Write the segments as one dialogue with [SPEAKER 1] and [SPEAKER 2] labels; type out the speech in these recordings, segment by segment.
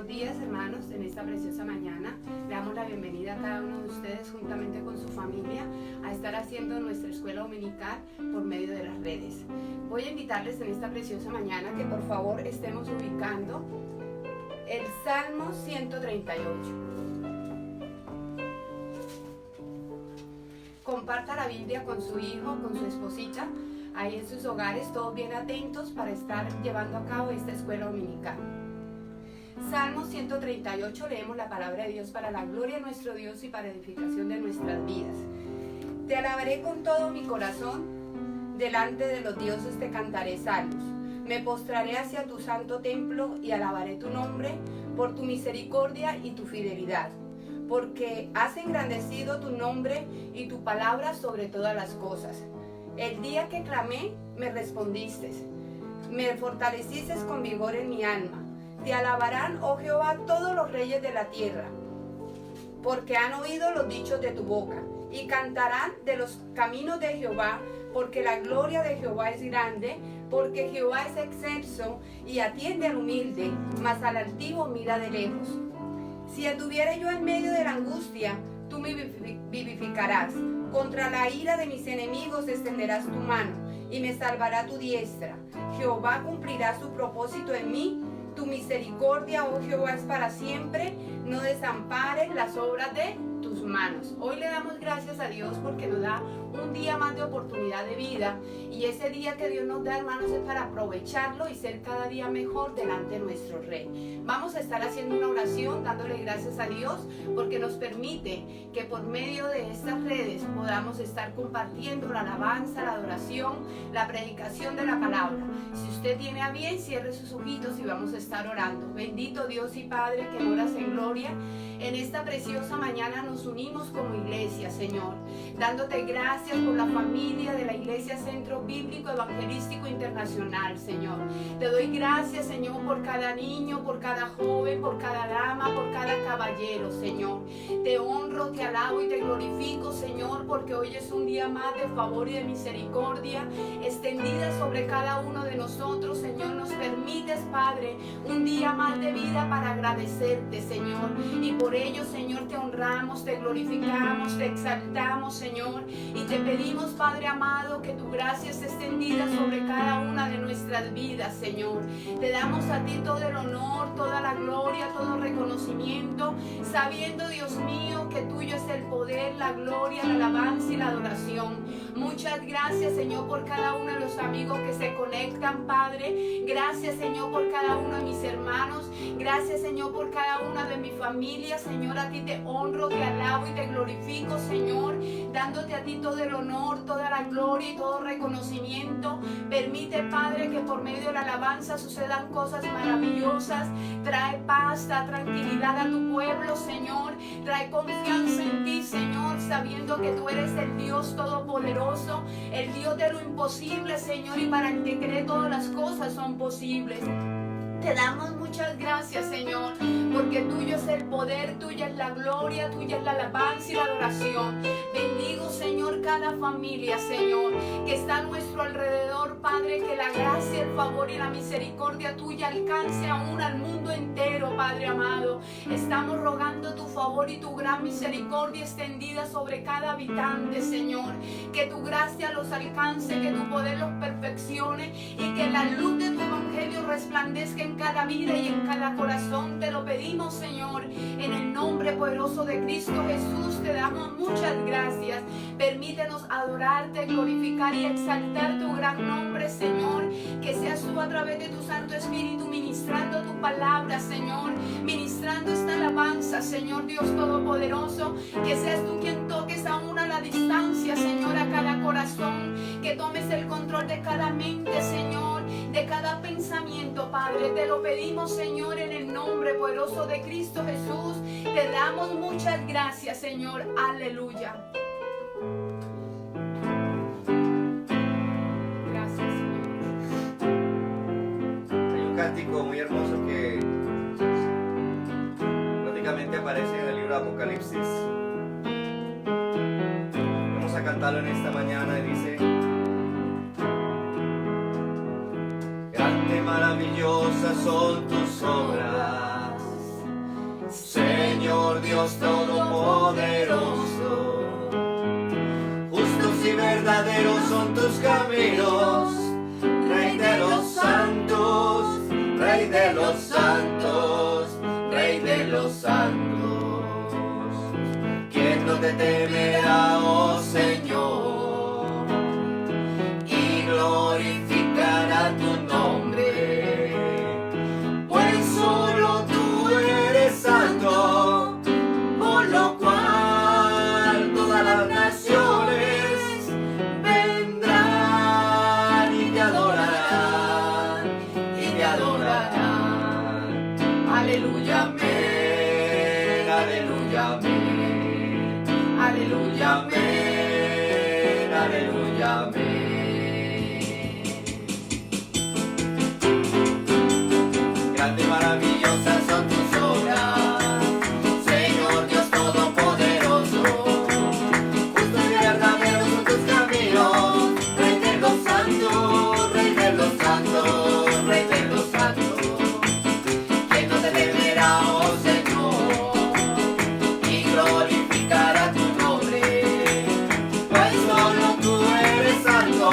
[SPEAKER 1] Buenos días, hermanos, en esta preciosa mañana. Le damos la bienvenida a cada uno de ustedes juntamente con su familia a estar haciendo nuestra escuela dominical por medio de las redes. Voy a invitarles en esta preciosa mañana que por favor estemos ubicando el Salmo 138. Comparta la Biblia con su hijo, con su esposita, ahí en sus hogares, todos bien atentos para estar llevando a cabo esta escuela dominical. Salmo 138, leemos la palabra de Dios para la gloria de nuestro Dios y para edificación de nuestras vidas. Te alabaré con todo mi corazón, delante de los dioses te cantaré salmos. Me postraré hacia tu santo templo y alabaré tu nombre por tu misericordia y tu fidelidad, porque has engrandecido tu nombre y tu palabra sobre todas las cosas. El día que clamé, me respondiste, me fortaleciste con vigor en mi alma. Te alabarán, oh Jehová, todos los reyes de la tierra, porque han oído los dichos de tu boca, y cantarán de los caminos de Jehová, porque la gloria de Jehová es grande, porque Jehová es excelso y atiende al humilde, mas al altivo mira de lejos. Si anduviere yo en medio de la angustia, tú me vivificarás. Contra la ira de mis enemigos extenderás tu mano, y me salvará tu diestra. Jehová cumplirá su propósito en mí. Tu misericordia, oh Jehová, es para siempre. No desampares las obras de tus manos. Hoy le damos gracias a Dios porque nos da un día más de oportunidad de vida, y ese día que Dios nos da, hermanos, es para aprovecharlo y ser cada día mejor delante de nuestro Rey. Vamos a estar haciendo una oración dándole gracias a Dios porque nos permite que por medio de estas redes podamos estar compartiendo la alabanza, la adoración, la predicación de la palabra. Si usted tiene a bien, cierre sus ojitos y vamos a estar orando. Bendito Dios y Padre que moras en gloria, en esta preciosa mañana nos unimos como iglesia, Señor, dándote gracias por la familia de la Iglesia Centro Bíblico Evangelístico Internacional, Señor. Te doy gracias, Señor, por cada niño, por cada joven, por cada dama, por cada caballero, Señor. Te honro, te alabo y te glorifico, Señor, porque hoy es un día más de favor y de misericordia extendida sobre cada uno de nosotros, Señor. Nos permites, Padre, un día más de vida para agradecerte, Señor. Y por ello, Señor, te honramos, te glorificamos, te exaltamos, Señor. Y te pedimos, Padre amado, que tu gracia esté extendida sobre cada una de nuestras vidas, Señor. Te damos a ti todo el honor, toda la gloria, todo reconocimiento, sabiendo, Dios mío, que tuyo es el poder, la gloria, la alabanza y la adoración. Muchas gracias, Señor, por cada uno de los amigos que se conectan, Padre. Gracias, Señor, por cada uno de mis hermanos. Gracias, Señor, por cada una de mi familia. Señor, a ti te honro, te alabo y te glorifico, Señor, dándote a ti todo el honor, toda la gloria y todo reconocimiento. Permite, Padre, que por medio de la alabanza sucedan cosas maravillosas. Trae paz, da tranquilidad a tu pueblo, Señor. Trae confianza en ti, Señor, sabiendo que tú eres el Dios todopoderoso, el Dios de lo imposible, Señor, y para el que cree todas las cosas son posibles. Te damos muchas gracias, Señor, porque tuyo es el poder, tuya es la gloria, tuya es la alabanza y la adoración. Bendigo, Señor, cada familia, Señor, que está a nuestro alrededor, Padre, que la gracia, el favor y la misericordia tuya alcance aún al mundo entero, Padre amado. Estamos rogando tu favor y tu gran misericordia extendida sobre cada habitante, Señor. Que tu gracia los alcance, que tu poder los perfeccione y que la luz de tu evangelio resplandezca en cada vida y en cada corazón. Te lo pedimos, Señor, en el nombre poderoso de Cristo Jesús. Te damos muchas gracias. Permítenos adorarte, glorificar y exaltar tu gran nombre, Señor. Que seas tú a través de tu Santo Espíritu ministrando tu palabra, Señor, ministrando esta alabanza, Señor Dios Todopoderoso. Que seas tú quien toques aún a la distancia, Señor, a cada corazón. Que tomes el control de cada mente, Señor, de cada pensamiento, Padre. Te lo pedimos, Señor, en el nombre poderoso de Cristo Jesús. Te damos muchas gracias, Señor. Aleluya. Gracias, Señor.
[SPEAKER 2] Hay un cántico muy hermoso que prácticamente aparece en el libro de Apocalipsis. Vamos a cantarlo en esta mañana y dice: grande, maravillosas son tus obras, Señor Dios Todopoderoso. Justos y verdaderos son tus caminos, Rey de los santos, Rey de los santos, Rey de los santos. ¿Quién no te temerá, oh Señor, y glorificará tu nombre? Pues solo tú eres santo, por lo cual todas las naciones vendrán y te adorarán, y te adorarán. Aleluya, amén, aleluya, amén, aleluya, amén, aleluya, amén. Grande y maravillosas son tus obras, Señor Dios Todopoderoso. Justos y verdaderos son tus caminos, Rey de los santos, Rey de los santos, Rey de los santos. ¿Quién no te temerá, oh Señor, y glorificará tu nombre? Pues solo tú eres santo,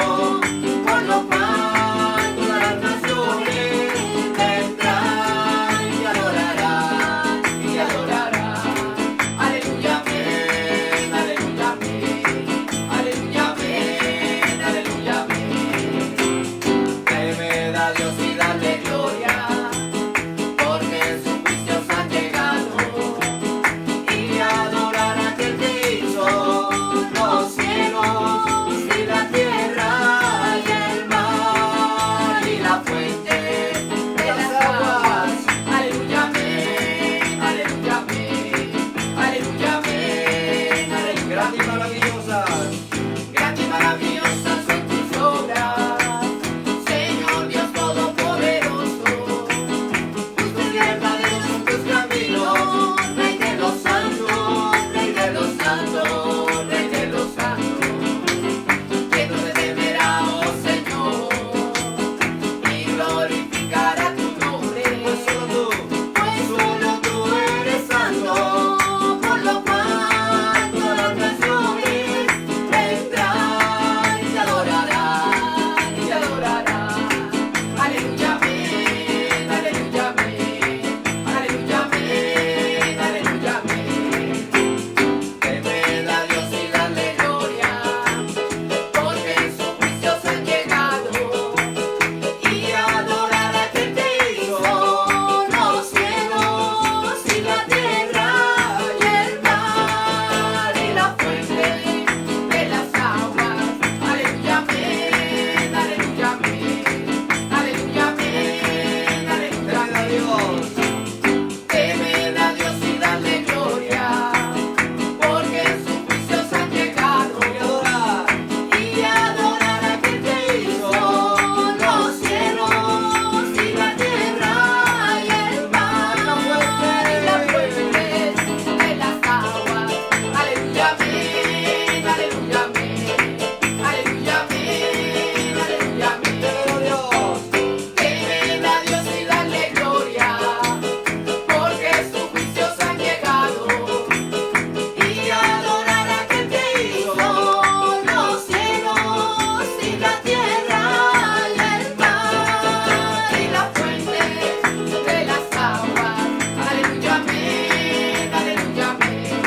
[SPEAKER 2] por lo cual todas las naciones vendrán y te adorarán, y te adorarán. Aleluya, amén, aleluya, amén, aleluya, amén, aleluya, amén. Temed a Dios y dale gloria, porque sus juicios han llegado, y adorar a aquel que hizo los cielos y la tierra y el mar y la fuente de las aguas. Aleluya, amén, aleluya, amén, aleluya, amén, aleluya. Grande y maravillosas, grande y maravillosas son tus obras, Señor Dios Todopoderoso. Justos y verdaderos son tus caminos, Rey de los santos, Rey de los santos, Rey de los santos. ¿Quién no te temerá, oh Señor, y glorificará tu nombre? Pues solo tú eres santo, por lo cual todas las naciones vendrán y te adorarán, y te adorarán. Aleluya, amén, aleluya, amén, aleluya, amén, aleluya, amén. Temed a Dios y dale gloria, porque sus juicios han llegado, y adorar a aquel que hizo los cielos y la tierra y el mar y la fuente de las aguas. Aleluya, amén, aleluya, amén, aleluya, amén, aleluya, amén. Temed a Dios y dale gloria, porque sus juicios han llegado, y adorar a aquel que hizo los cielos y la tierra y el mar y la fuente de las aguas. Aleluya, amén, aleluya, amén, aleluya, amén, aleluya, amén. Temed a Dios y dale gloria, porque sus juicios han llegado, y adorar a aquel que hizo los cielos y la tierra y el mar y la fuente de las aguas. Aleluya, amén, aleluya, amén,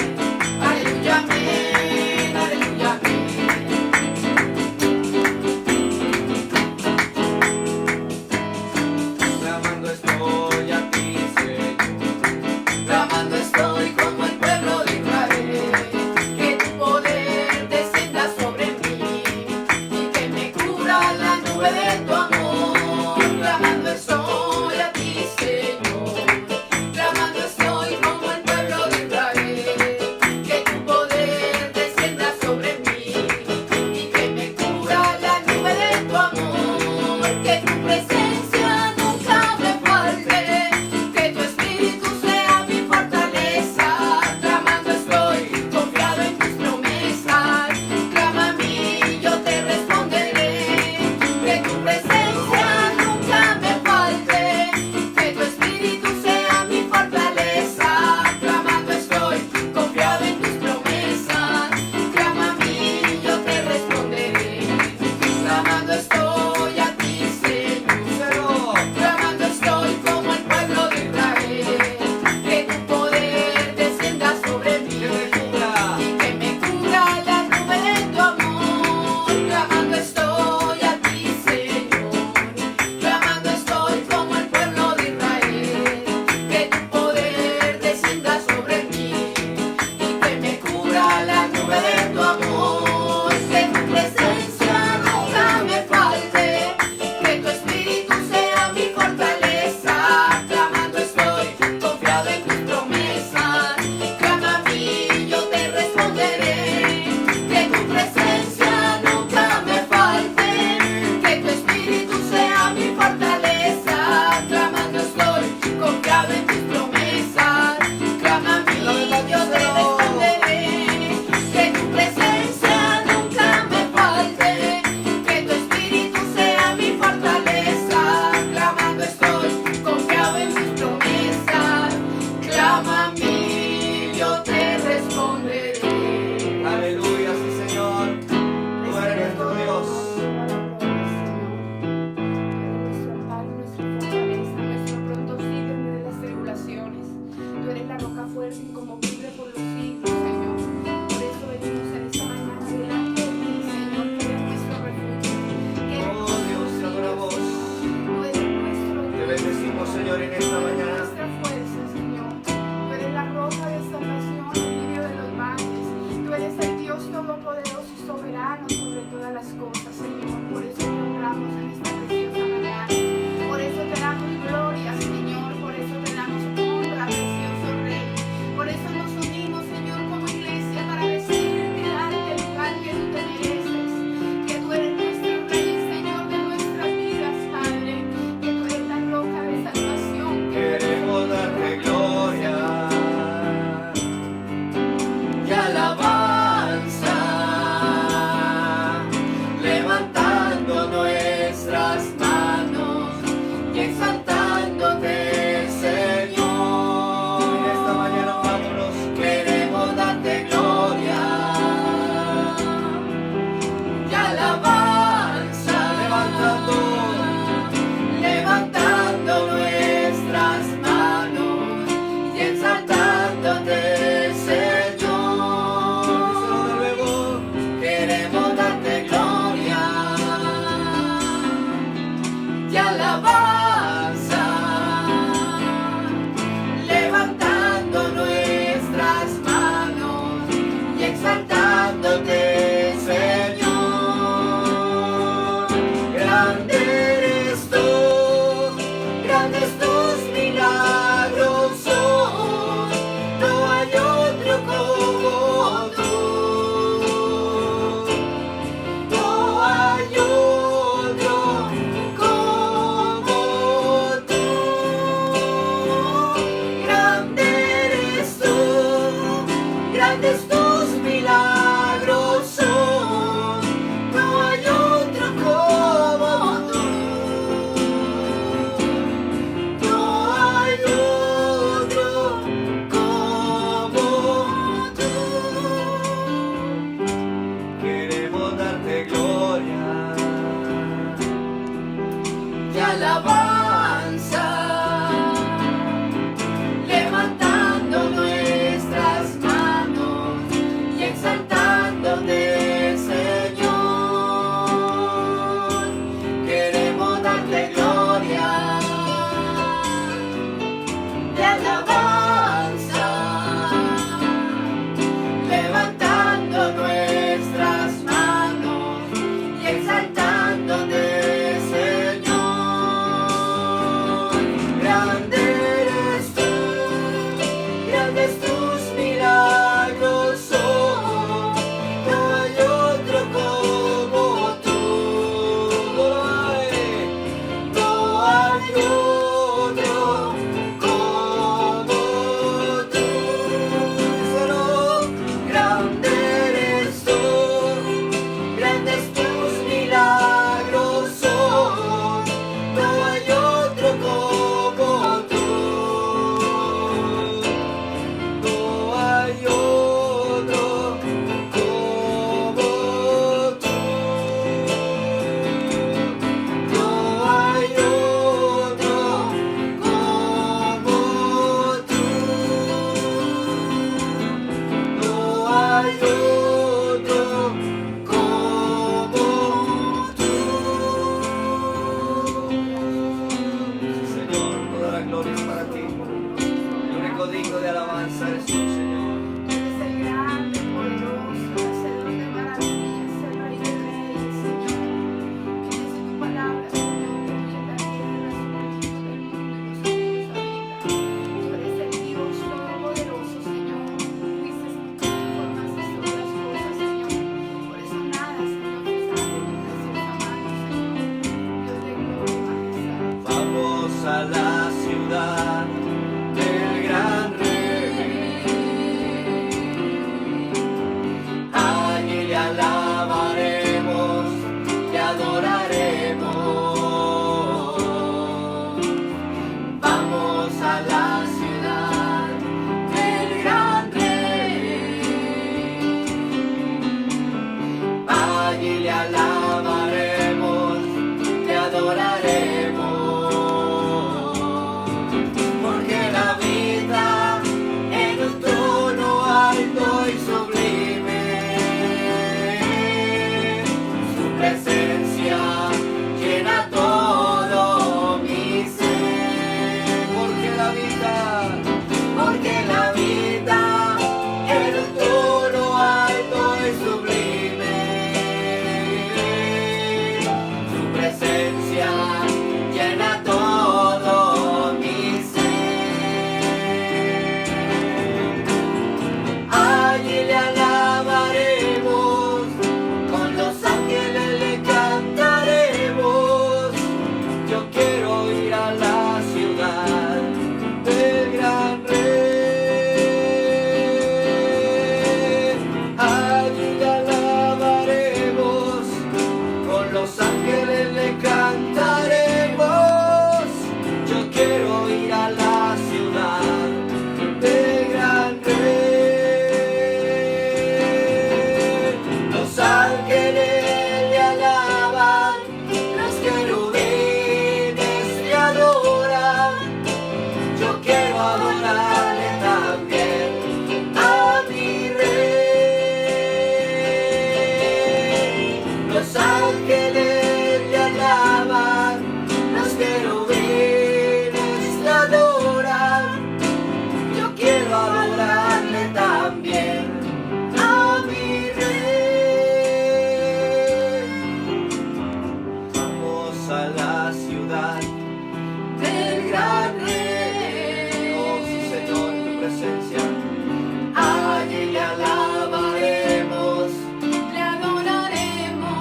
[SPEAKER 2] aleluya, amén, aleluya, amén. Clamando estoy a ti, Señor, clamando estoy como el pueblo de Israel, que tu poder descienda sobre mí y que me cubra la nube de tu amor. Clamando estoy a ti, Señor, clamando estoy como el pueblo de Israel, que tu poder descienda sobre mí y que me cubra la nube de tu amor, que tu presencia nunca me falte. en esta mañana.
[SPEAKER 1] Nuestra fuerza, Señor. Tú eres la roca de salvación en medio de los valles. Tú eres el Dios todopoderoso y soberano sobre todas las cosas, Señor. Por eso te honramos en esta preciosa mañana. Por eso te damos gloria, Señor. Por eso te damos honra, precioso Rey. Por eso nos unimos, Señor, como iglesia para decirte y darte el lugar que tú te mereces. Que tú eres nuestro Rey, Señor, de nuestras vidas, Padre. Que tú eres la roca de salvación.
[SPEAKER 2] Queremos darte gloria y alabanza, levantando nuestras manos y exaltándote, Señor. En esta mañana, vámonos. Queremos darte gloria y alabanza, levantando nuestras manos y exaltándote, Señor. Queremos darte gloria y alabanza, levantando nuestras manos y exaltándote, Señor. Grande eres tú, grandes tus milagros son, no hay otro como tú, no hay otro como tú. Grande eres tú, grandes tus milagros son, no hay otro como tú, no hay otro como tú. Queremos darte gloria y alabanza, levantando nuestras manos y exaltándote, Señor. Queremos darte gloria y alabanza, levantando nuestras manos y exaltándote, Señor. Grande eres tú, grandes tus milagros son, no hay otro como tú, no hay otro como tú. Solo grande eres tú, grandes tus milagros son, no hay otro como tú, no hay otro como tú, no hay otro como tú, no hay otro como tú. Señor, toda la gloria es para ti. El único digno de alabanza eres tú, Señor.
[SPEAKER 1] Tú eres el grande, poderoso, hacedor de maravillas, el Rey de Reyes, Señor. Que dice tu palabra, Señor, que tú llenas la tierra de las plenitud del mundo y los que en ellos habitan. Tú eres el Dios todopoderoso, Señor. Fuiste tú que formaste todas las cosas, Señor. Por eso nada, Señor, te sale de tu preciosa mano, Señor. Dios de gloria y majestad.
[SPEAKER 2] Vamos a la ciudad del gran rey. ir a la ciudad del gran rey. Los ángeles le alaban, los querubines le adoran. Yo quiero adorarle también a mi rey. Los ángeles le alaban, los querubines le adoran. Yo quiero adorarle también a mi rey. Vamos a la ciudad del gran rey. Oh sí, Señor, en tu presencia. Allí le alabaremos,
[SPEAKER 1] Le adoraremos.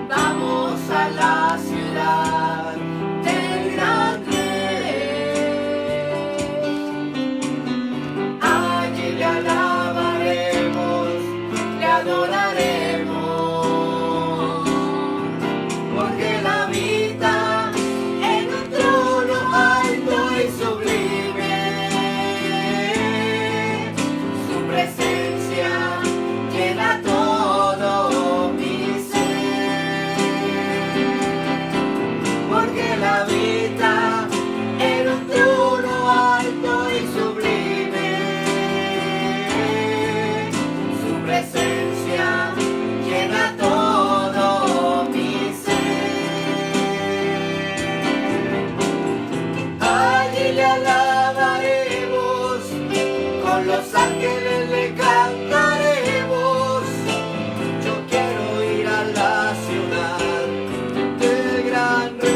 [SPEAKER 2] vamos a la ciudad del gran rey. Allí le alabaremos, le adoraremos, porque él habita en un trono alto y sublime. Su presencia llena todo mi ser, porque él habita en un trono alto y sublime. Su presencia llena todo mi ser. Allí le alabaremos, con los ángeles le cantaremos. Yo quiero ir a la ciudad del gran rey.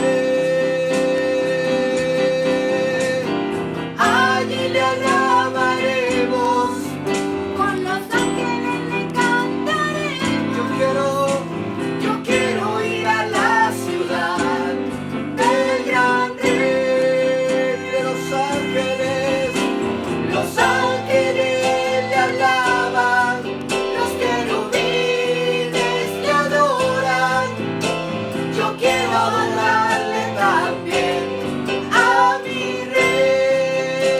[SPEAKER 2] Allí le alabaremos,
[SPEAKER 1] Con los ángeles le cantaremos.
[SPEAKER 2] yo quiero ir a la ciudad del gran rey. De los ángeles le alaban, los querubines le adoran. Yo quiero adorarle también a mi rey.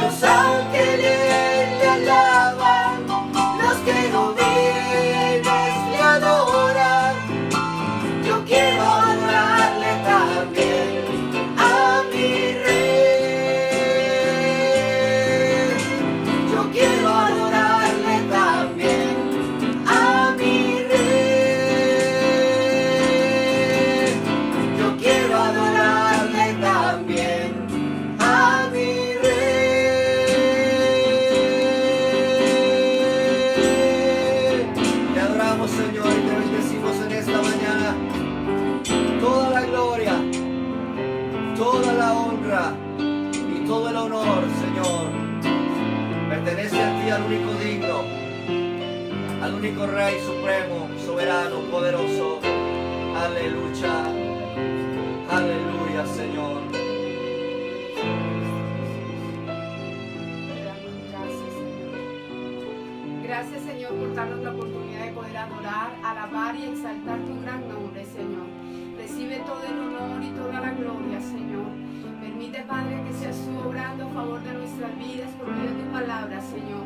[SPEAKER 2] Los ángeles le alaban, los querubines le adoran. Yo quiero adorarle también a mi rey. Yo quiero adorarle también a mi rey. Yo quiero adorarle también a mi rey. Te adoramos, Señor, y te bendecimos en esta mañana. Toda la gloria, toda la honra y todo el honor, Señor, pertenece a ti, al único digno, al único Rey supremo, soberano, poderoso. Aleluya, aleluya, Señor.
[SPEAKER 1] Gracias, Señor. Gracias, Señor, por darnos la oportunidad de poder adorar, alabar y exaltar tu gran nombre, Señor. Recibe todo el honor y toda la gloria, Señor. Permite, Padre, que seas tú obrando a favor de nuestras vidas por medio de tu palabra, Señor.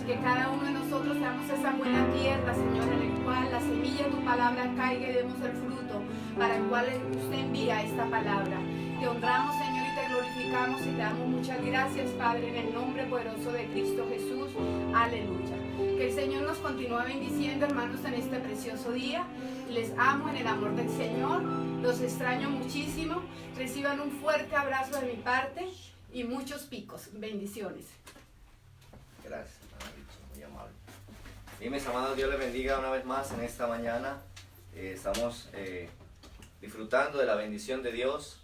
[SPEAKER 1] Que cada uno de nosotros seamos esa buena tierra, Señor, en el cual la semilla de tu palabra caiga y demos el fruto para el cual usted envía esta palabra. Te honramos, Señor, y te glorificamos y te damos muchas gracias, Padre, en el nombre poderoso de Cristo Jesús. Aleluya. Que el Señor nos continúe bendiciendo, hermanos, en este precioso día. Les amo en el amor del Señor. Los extraño muchísimo. Reciban un fuerte abrazo de mi parte y muchos picos. Bendiciones.
[SPEAKER 2] Gracias, hermanito, muy amable. Bien, mis amados, Dios les bendiga una vez más en esta mañana. Estamos disfrutando de la bendición de Dios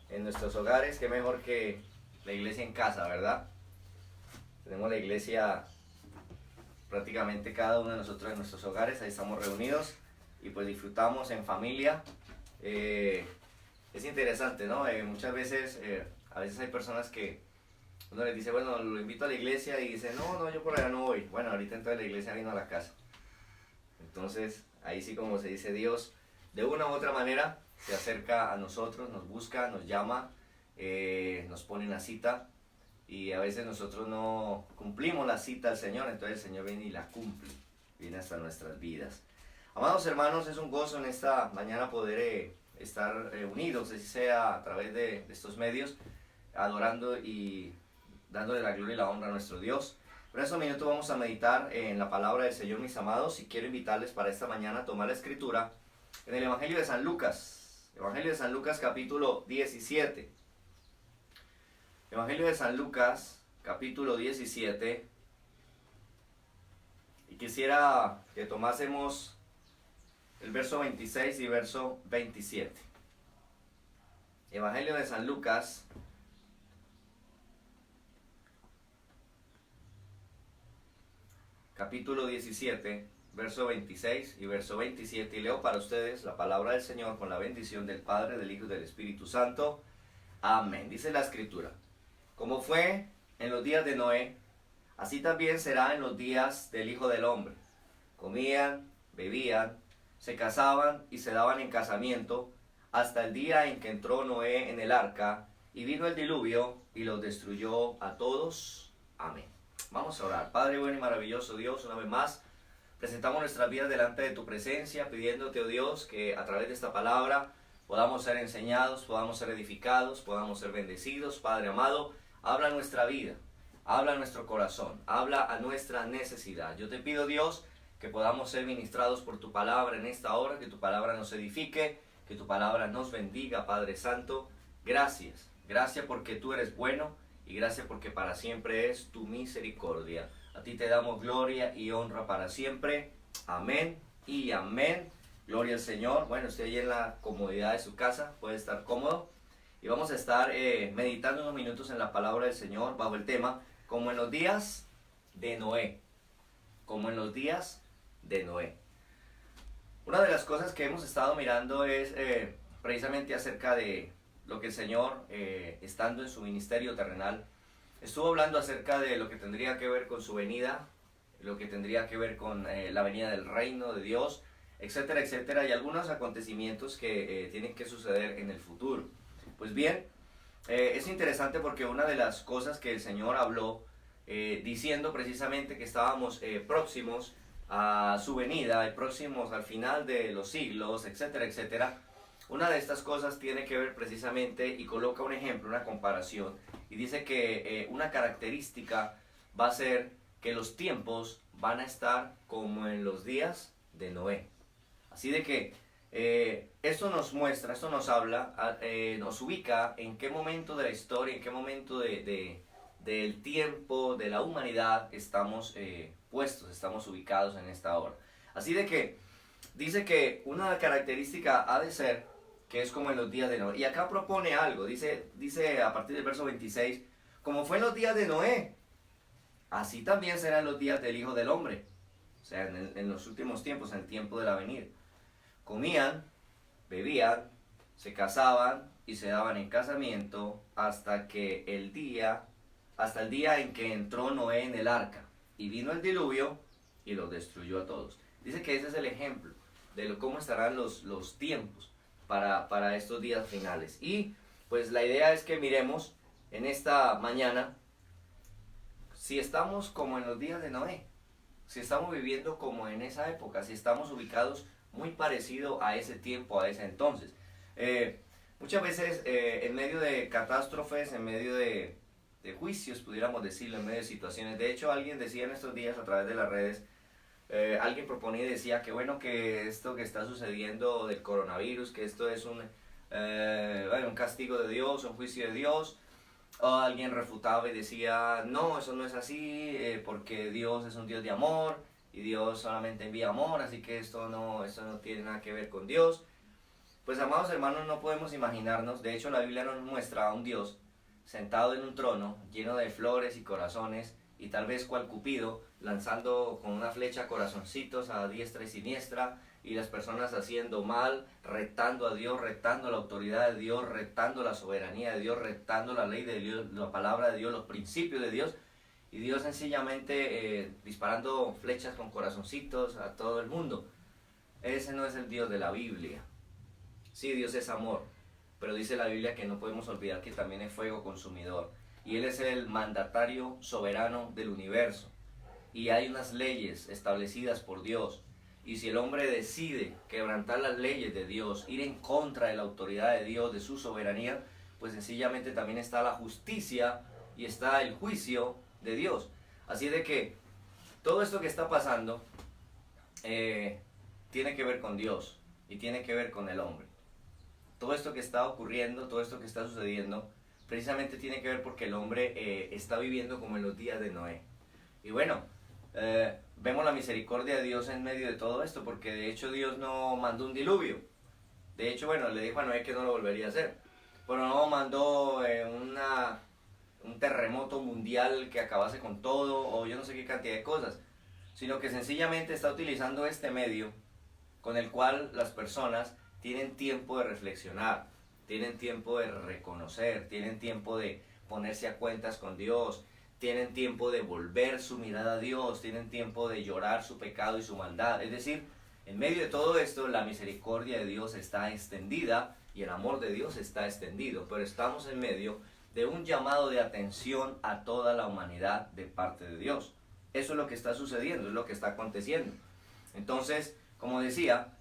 [SPEAKER 2] en nuestros hogares. Qué mejor que la iglesia en casa, ¿verdad? Tenemos la iglesia prácticamente cada uno de nosotros en nuestros hogares. Ahí estamos reunidos y pues disfrutamos en familia. Es interesante, ¿no? Muchas veces, a veces hay personas que uno les dice, bueno, lo invito a la iglesia y dice, no, yo por allá no voy. Bueno, ahorita entonces la iglesia vino a la casa. Entonces, ahí sí, como se dice, Dios de una u otra manera se acerca a nosotros, nos busca, nos llama, nos pone una cita, y a veces nosotros no cumplimos la cita al Señor, entonces el Señor viene y la cumple, viene hasta nuestras vidas. Amados hermanos, es un gozo en esta mañana poder estar unidos, así sea a través de estos medios, adorando y dándole la gloria y la honra a nuestro Dios. Por estos minutos vamos a meditar en la palabra del Señor, mis amados, y quiero invitarles para esta mañana a tomar la escritura en el Evangelio de San Lucas. Evangelio de San Lucas, capítulo 17. Evangelio de San Lucas, capítulo 17. Y quisiera que tomásemos el verso 26 y verso 27. Evangelio de San Lucas, capítulo 17, verso 26 y verso 27. Y leo para ustedes la palabra del Señor con la bendición del Padre, del Hijo y del Espíritu Santo. Amén. Dice la Escritura: como fue en los días de Noé, así también será en los días del Hijo del Hombre. Comían, bebían, se casaban y se daban en casamiento, hasta el día en que entró Noé en el arca, y vino el diluvio, y los destruyó a todos. Amén. Vamos a orar. Padre bueno y maravilloso Dios, una vez más, presentamos nuestras vidas delante de tu presencia, pidiéndote, oh Dios, que a través de esta palabra podamos ser enseñados, podamos ser edificados, podamos ser bendecidos. Padre amado, habla a nuestra vida, habla a nuestro corazón, habla a nuestra necesidad. Yo te pido, Dios, que podamos ser ministrados por tu palabra en esta hora, que tu palabra nos edifique, que tu palabra nos bendiga, Padre Santo. Gracias, gracias porque tú eres bueno y gracias porque para siempre es tu misericordia. A ti te damos gloria y honra para siempre. Amén y amén. Gloria al Señor. Bueno, usted ahí en la comodidad de su casa puede estar cómodo. Y vamos a estar meditando unos minutos en la palabra del Señor bajo el tema como en los días de Noé. Como en los días de Noé. Una de las cosas que hemos estado mirando es precisamente acerca de lo que el Señor, estando en su ministerio terrenal, estuvo hablando acerca de lo que tendría que ver con su venida, lo que tendría que ver con la venida del reino de Dios, etcétera, etcétera, y algunos acontecimientos que tienen que suceder en el futuro. Pues bien, es interesante porque una de las cosas que el Señor habló, diciendo precisamente que estábamos próximos a su venida, próximos al final de los siglos, etcétera, etcétera. Una de estas cosas tiene que ver precisamente y coloca un ejemplo, una comparación, y dice que una característica va a ser que los tiempos van a estar como en los días de Noé. Así de que esto nos muestra, esto nos habla, nos ubica en qué momento de la historia, en qué momento del tiempo, de la humanidad estamos puestos, estamos ubicados en esta hora. Así de que dice que una característica ha de ser que es como en los días de Noé. Y acá propone algo, dice a partir del verso 26, como fue en los días de Noé, así también serán los días del Hijo del Hombre. O sea, en los últimos tiempos, en el tiempo de la venida. Comían, bebían, se casaban y se daban en casamiento hasta el día en que entró Noé en el arca. Y vino el diluvio y los destruyó a todos. Dice que ese es el ejemplo de cómo estarán los tiempos para estos días finales. Y pues la idea es que miremos en esta mañana si estamos como en los días de Noé, si estamos viviendo como en esa época, si estamos ubicados muy parecido a ese tiempo, a ese entonces. Muchas veces en medio de catástrofes, en medio de juicios, pudiéramos decirlo, en medio de situaciones. De hecho, alguien decía en estos días a través de las redes, alguien proponía y decía que bueno, que esto que está sucediendo del coronavirus, que esto es un castigo de Dios, un juicio de Dios. O alguien refutaba y decía, no, eso no es así, porque Dios es un Dios de amor y Dios solamente envía amor, así que esto no tiene nada que ver con Dios. Pues amados hermanos, no podemos imaginarnos, de hecho la Biblia nos muestra a un Dios sentado en un trono lleno de flores y corazones, y tal vez cual Cupido lanzando con una flecha corazoncitos a diestra y siniestra, y las personas haciendo mal, retando a Dios, retando la autoridad de Dios, retando la soberanía de Dios, retando la ley de Dios, la palabra de Dios, los principios de Dios, y Dios sencillamente disparando flechas con corazoncitos a todo el mundo. Ese no es el Dios de la Biblia. Sí, Dios es amor, pero dice la Biblia que no podemos olvidar que también es fuego consumidor. Y Él es el mandatario soberano del universo. Y hay unas leyes establecidas por Dios. Y si el hombre decide quebrantar las leyes de Dios, ir en contra de la autoridad de Dios, de su soberanía, pues sencillamente también está la justicia y está el juicio de Dios. Así de que todo esto que está pasando tiene que ver con Dios y tiene que ver con el hombre. Todo esto que está ocurriendo, todo esto que está sucediendo, precisamente tiene que ver porque el hombre está viviendo como en los días de Noé. Y bueno, vemos la misericordia de Dios en medio de todo esto, porque de hecho Dios no mandó un diluvio. De hecho, bueno, le dijo a Noé que no lo volvería a hacer. Pero no mandó un terremoto mundial que acabase con todo, o yo no sé qué cantidad de cosas, sino que sencillamente está utilizando este medio con el cual las personas tienen tiempo de reflexionar, tienen tiempo de reconocer, tienen tiempo de ponerse a cuentas con Dios, tienen tiempo de volver su mirada a Dios, tienen tiempo de llorar su pecado y su maldad. Es decir, en medio de todo esto, la misericordia de Dios está extendida y el amor de Dios está extendido, pero estamos en medio de un llamado de atención a toda la humanidad de parte de Dios. Eso es lo que está sucediendo, es lo que está aconteciendo. Entonces, como decía,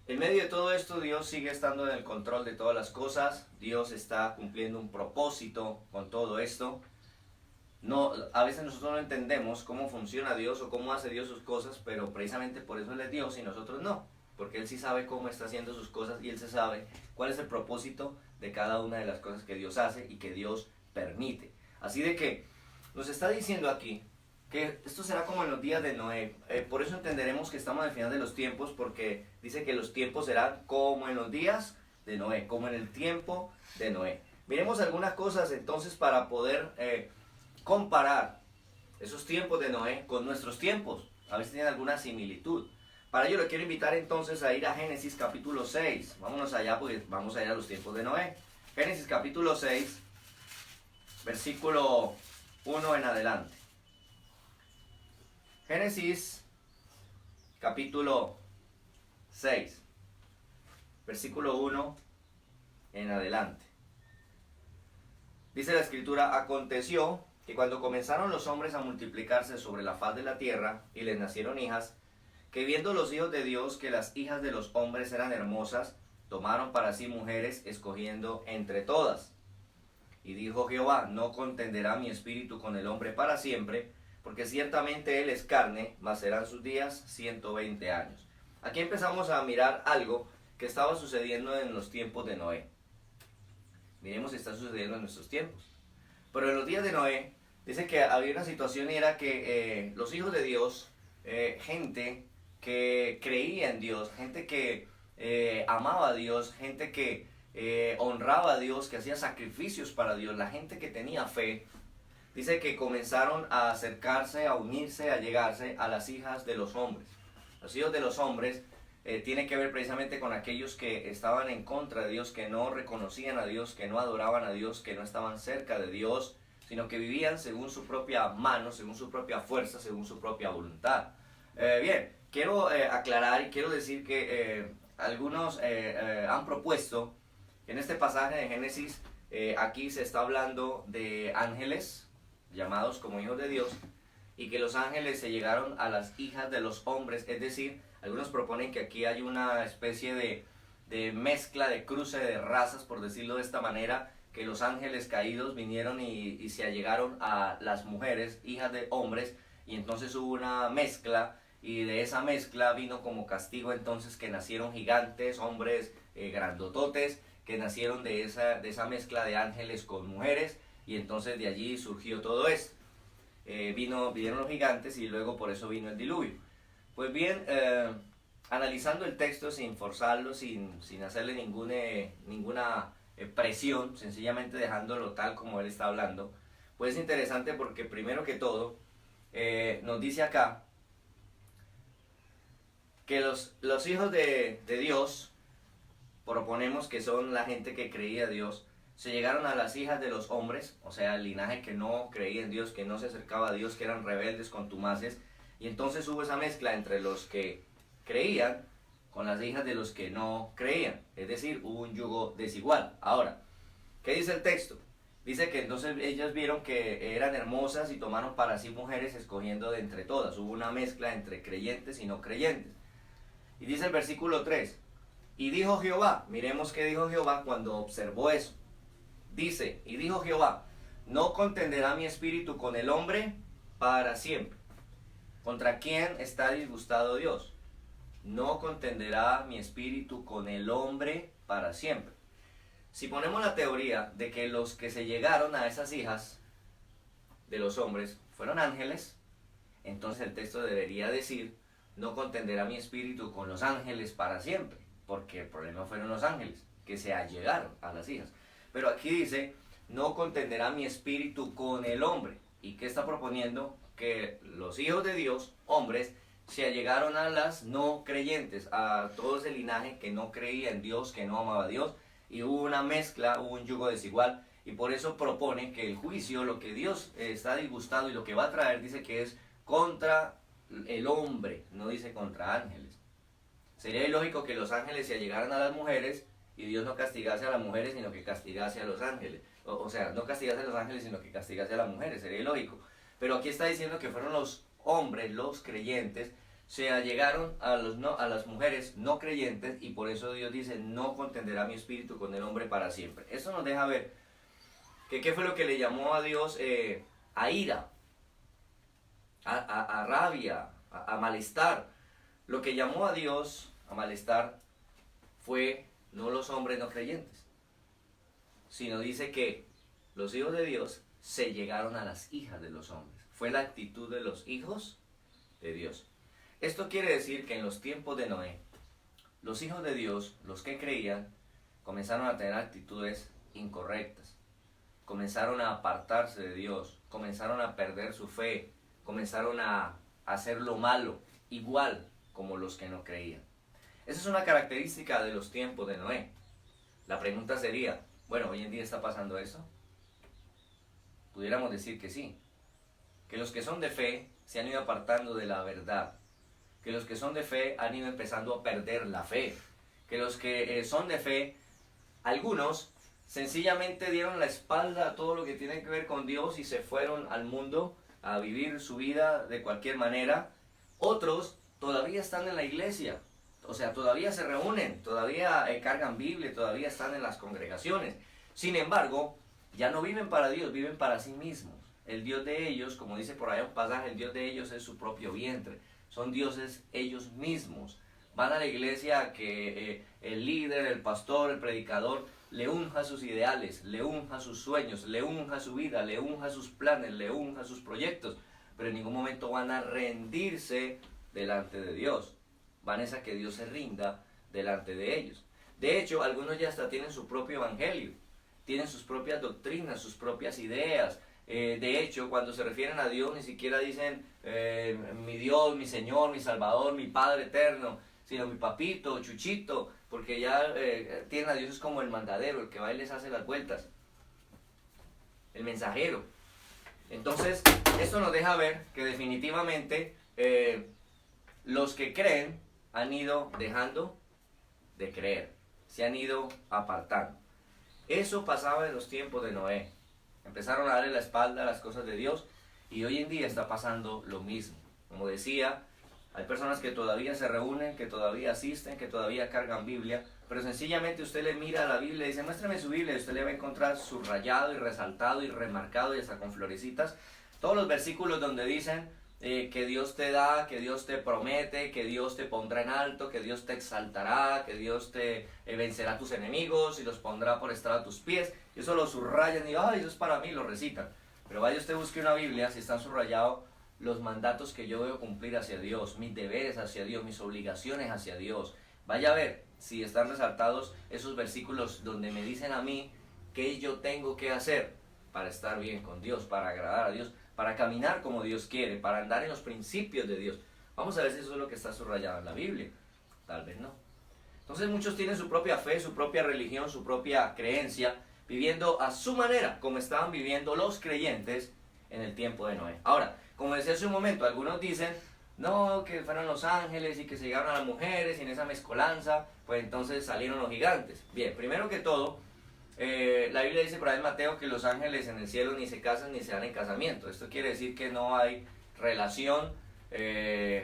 [SPEAKER 2] en medio de todo esto Dios sigue estando en el control de todas las cosas. Dios está cumpliendo un propósito con todo esto. No, a veces nosotros no entendemos cómo funciona Dios o cómo hace Dios sus cosas, pero precisamente por eso Él es Dios y nosotros no, porque Él sí sabe cómo está haciendo sus cosas y Él se sabe cuál es el propósito de cada una de las cosas que Dios hace y que Dios permite. Así de que nos está diciendo aquí que esto será como en los días de Noé. Por eso entenderemos que estamos al final de los tiempos, porque dice que los tiempos serán como en los días de Noé, como en el tiempo de Noé. Miremos algunas cosas entonces para poder comparar esos tiempos de Noé con nuestros tiempos, a ver si tienen alguna similitud. Para ello le quiero invitar entonces a ir a Génesis capítulo 6. Vámonos allá porque vamos a ir a los tiempos de Noé. Génesis capítulo 6, versículo 1 en adelante. Génesis capítulo 6, versículo 1 en adelante. Dice la escritura: aconteció que cuando comenzaron los hombres a multiplicarse sobre la faz de la tierra y les nacieron hijas, que viendo los hijos de Dios que las hijas de los hombres eran hermosas, tomaron para sí mujeres, escogiendo entre todas. Y dijo Jehová: no contenderá mi espíritu con el hombre para siempre, porque ciertamente él es carne, mas serán sus días 120 años. Aquí empezamos a mirar algo que estaba sucediendo en los tiempos de Noé. Miremos si está sucediendo en nuestros tiempos. Pero en los días de Noé, dice que había una situación y era que los hijos de Dios, gente que creía en Dios, gente que amaba a Dios, gente que honraba a Dios, que hacía sacrificios para Dios, la gente que tenía fe, dice que comenzaron a acercarse, a unirse, a llegarse a las hijas de los hombres. Los hijos de los hombres tiene que ver precisamente con aquellos que estaban en contra de Dios, que no reconocían a Dios, que no adoraban a Dios, que no estaban cerca de Dios, sino que vivían según su propia mano, según su propia fuerza, según su propia voluntad. Bien, quiero aclarar y quiero decir que algunos han propuesto en este pasaje de Génesis, aquí se está hablando de ángeles llamados como hijos de Dios, y que los ángeles se llegaron a las hijas de los hombres. Es decir, algunos proponen que aquí hay una especie de mezcla, de cruce de razas, por decirlo de esta manera, que los ángeles caídos vinieron y se allegaron a las mujeres, hijas de hombres, y entonces hubo una mezcla, y de esa mezcla vino como castigo entonces que nacieron gigantes, hombres grandototes, que nacieron de esa mezcla de ángeles con mujeres, y entonces de allí surgió todo esto. Vinieron los gigantes y luego por eso vino el diluvio. Pues bien, analizando el texto sin forzarlo, sin hacerle ninguna presión, sencillamente dejándolo tal como él está hablando, pues es interesante porque primero que todo nos dice acá que los hijos de Dios, proponemos que son la gente que creía a Dios, se llegaron a las hijas de los hombres, o sea, el linaje que no creía en Dios, que no se acercaba a Dios, que eran rebeldes, contumaces, y entonces hubo esa mezcla entre los que creían con las hijas de los que no creían. Es decir, hubo un yugo desigual. Ahora, ¿qué dice el texto? Dice que entonces ellas vieron que eran hermosas y tomaron para sí mujeres escogiendo de entre todas. Hubo una mezcla entre creyentes y no creyentes. Y dice el versículo 3. Y dijo Jehová, miremos qué dijo Jehová cuando observó eso. Dice, y dijo Jehová, no contenderá mi espíritu con el hombre para siempre. ¿Contra quién está disgustado Dios? No contenderá mi espíritu con el hombre para siempre. Si ponemos la teoría de que los que se llegaron a esas hijas de los hombres fueron ángeles, entonces el texto debería decir, no contenderá mi espíritu con los ángeles para siempre, porque el problema fueron los ángeles que se allegaron a las hijas. Pero aquí dice, no contenderá mi espíritu con el hombre. ¿Y qué está proponiendo? Que los hijos de Dios, hombres, se allegaron a las no creyentes, a todo ese linaje que no creía en Dios, que no amaba a Dios, y hubo una mezcla, hubo un yugo desigual, y por eso propone que el juicio, lo que Dios está disgustado y lo que va a traer, dice que es contra el hombre, no dice contra ángeles. Sería ilógico que los ángeles se allegaran a las mujeres y Dios no castigase a las mujeres, sino que castigase a los ángeles. O sea, no castigase a los ángeles, sino que castigase a las mujeres, sería ilógico. Pero aquí está diciendo que fueron los hombres, los creyentes, se allegaron a las mujeres no creyentes, y por eso Dios dice, no contenderá mi espíritu con el hombre para siempre. Eso nos deja ver que qué fue lo que le llamó a Dios a ira, a rabia, a malestar. Lo que llamó a Dios a malestar fue no los hombres no creyentes, sino dice que los hijos de Dios se llegaron a las hijas de los hombres. Fue la actitud de los hijos de Dios. Esto quiere decir que en los tiempos de Noé, los hijos de Dios, los que creían, comenzaron a tener actitudes incorrectas. Comenzaron a apartarse de Dios, comenzaron a perder su fe, comenzaron a hacer lo malo, igual como los que no creían. Esa es una característica de los tiempos de Noé. La pregunta sería, bueno, ¿hoy en día está pasando eso? Pudiéramos decir que sí. Que los que son de fe se han ido apartando de la verdad. Que los que son de fe han ido empezando a perder la fe. Que los que son de fe, algunos sencillamente dieron la espalda a todo lo que tiene que ver con Dios y se fueron al mundo a vivir su vida de cualquier manera. Otros todavía están en la iglesia, o sea, todavía se reúnen, todavía cargan Biblia, todavía están en las congregaciones. Sin embargo, ya no viven para Dios, viven para sí mismos. El Dios de ellos, como dice por ahí un pasaje, el Dios de ellos es su propio vientre. Son dioses ellos mismos. Van a la iglesia que el líder, el pastor, el predicador le unja sus ideales, le unja sus sueños, le unja su vida, le unja sus planes, le unja sus proyectos, pero en ningún momento van a rendirse delante de Dios. Van a que Dios se rinda delante de ellos. De hecho, algunos ya hasta tienen su propio evangelio, tienen sus propias doctrinas, sus propias ideas. De hecho, cuando se refieren a Dios, ni siquiera dicen mi Dios, mi Señor, mi Salvador, mi Padre eterno, sino mi papito, Chuchito, porque ya tienen a Dios como el mandadero, el que va y les hace las vueltas, el mensajero. Entonces, esto nos deja ver que definitivamente los que creen han ido dejando de creer, se han ido apartando. Eso pasaba en los tiempos de Noé. Empezaron a darle la espalda a las cosas de Dios y hoy en día está pasando lo mismo. Como decía, hay personas que todavía se reúnen, que todavía asisten, que todavía cargan Biblia, pero sencillamente usted le mira a la Biblia y dice, muéstrame su Biblia, y usted le va a encontrar subrayado y resaltado y remarcado y hasta con florecitas todos los versículos donde dicen que Dios te da, que Dios te promete, que Dios te pondrá en alto, que Dios te exaltará, que Dios te vencerá a tus enemigos y los pondrá por estrado a tus pies. Y eso lo subrayan y ay, eso es para mí, lo recitan. Pero vaya usted busque una Biblia, si están subrayados los mandatos que yo debo cumplir hacia Dios, mis deberes hacia Dios, mis obligaciones hacia Dios. Vaya a ver si están resaltados esos versículos donde me dicen a mí qué yo tengo que hacer para estar bien con Dios, para agradar a Dios, para caminar como Dios quiere, para andar en los principios de Dios. Vamos a ver si eso es lo que está subrayado en la Biblia. Tal vez no. Entonces muchos tienen su propia fe, su propia religión, su propia creencia, viviendo a su manera, como estaban viviendo los creyentes en el tiempo de Noé. Ahora, como decía hace un momento, algunos dicen, no, que fueron los ángeles y que se llegaron a las mujeres y en esa mezcolanza, pues entonces salieron los gigantes. Bien, primero que todo, la Biblia dice por ahí en Mateo que los ángeles en el cielo ni se casan ni se dan en casamiento. Esto quiere decir que no hay relación,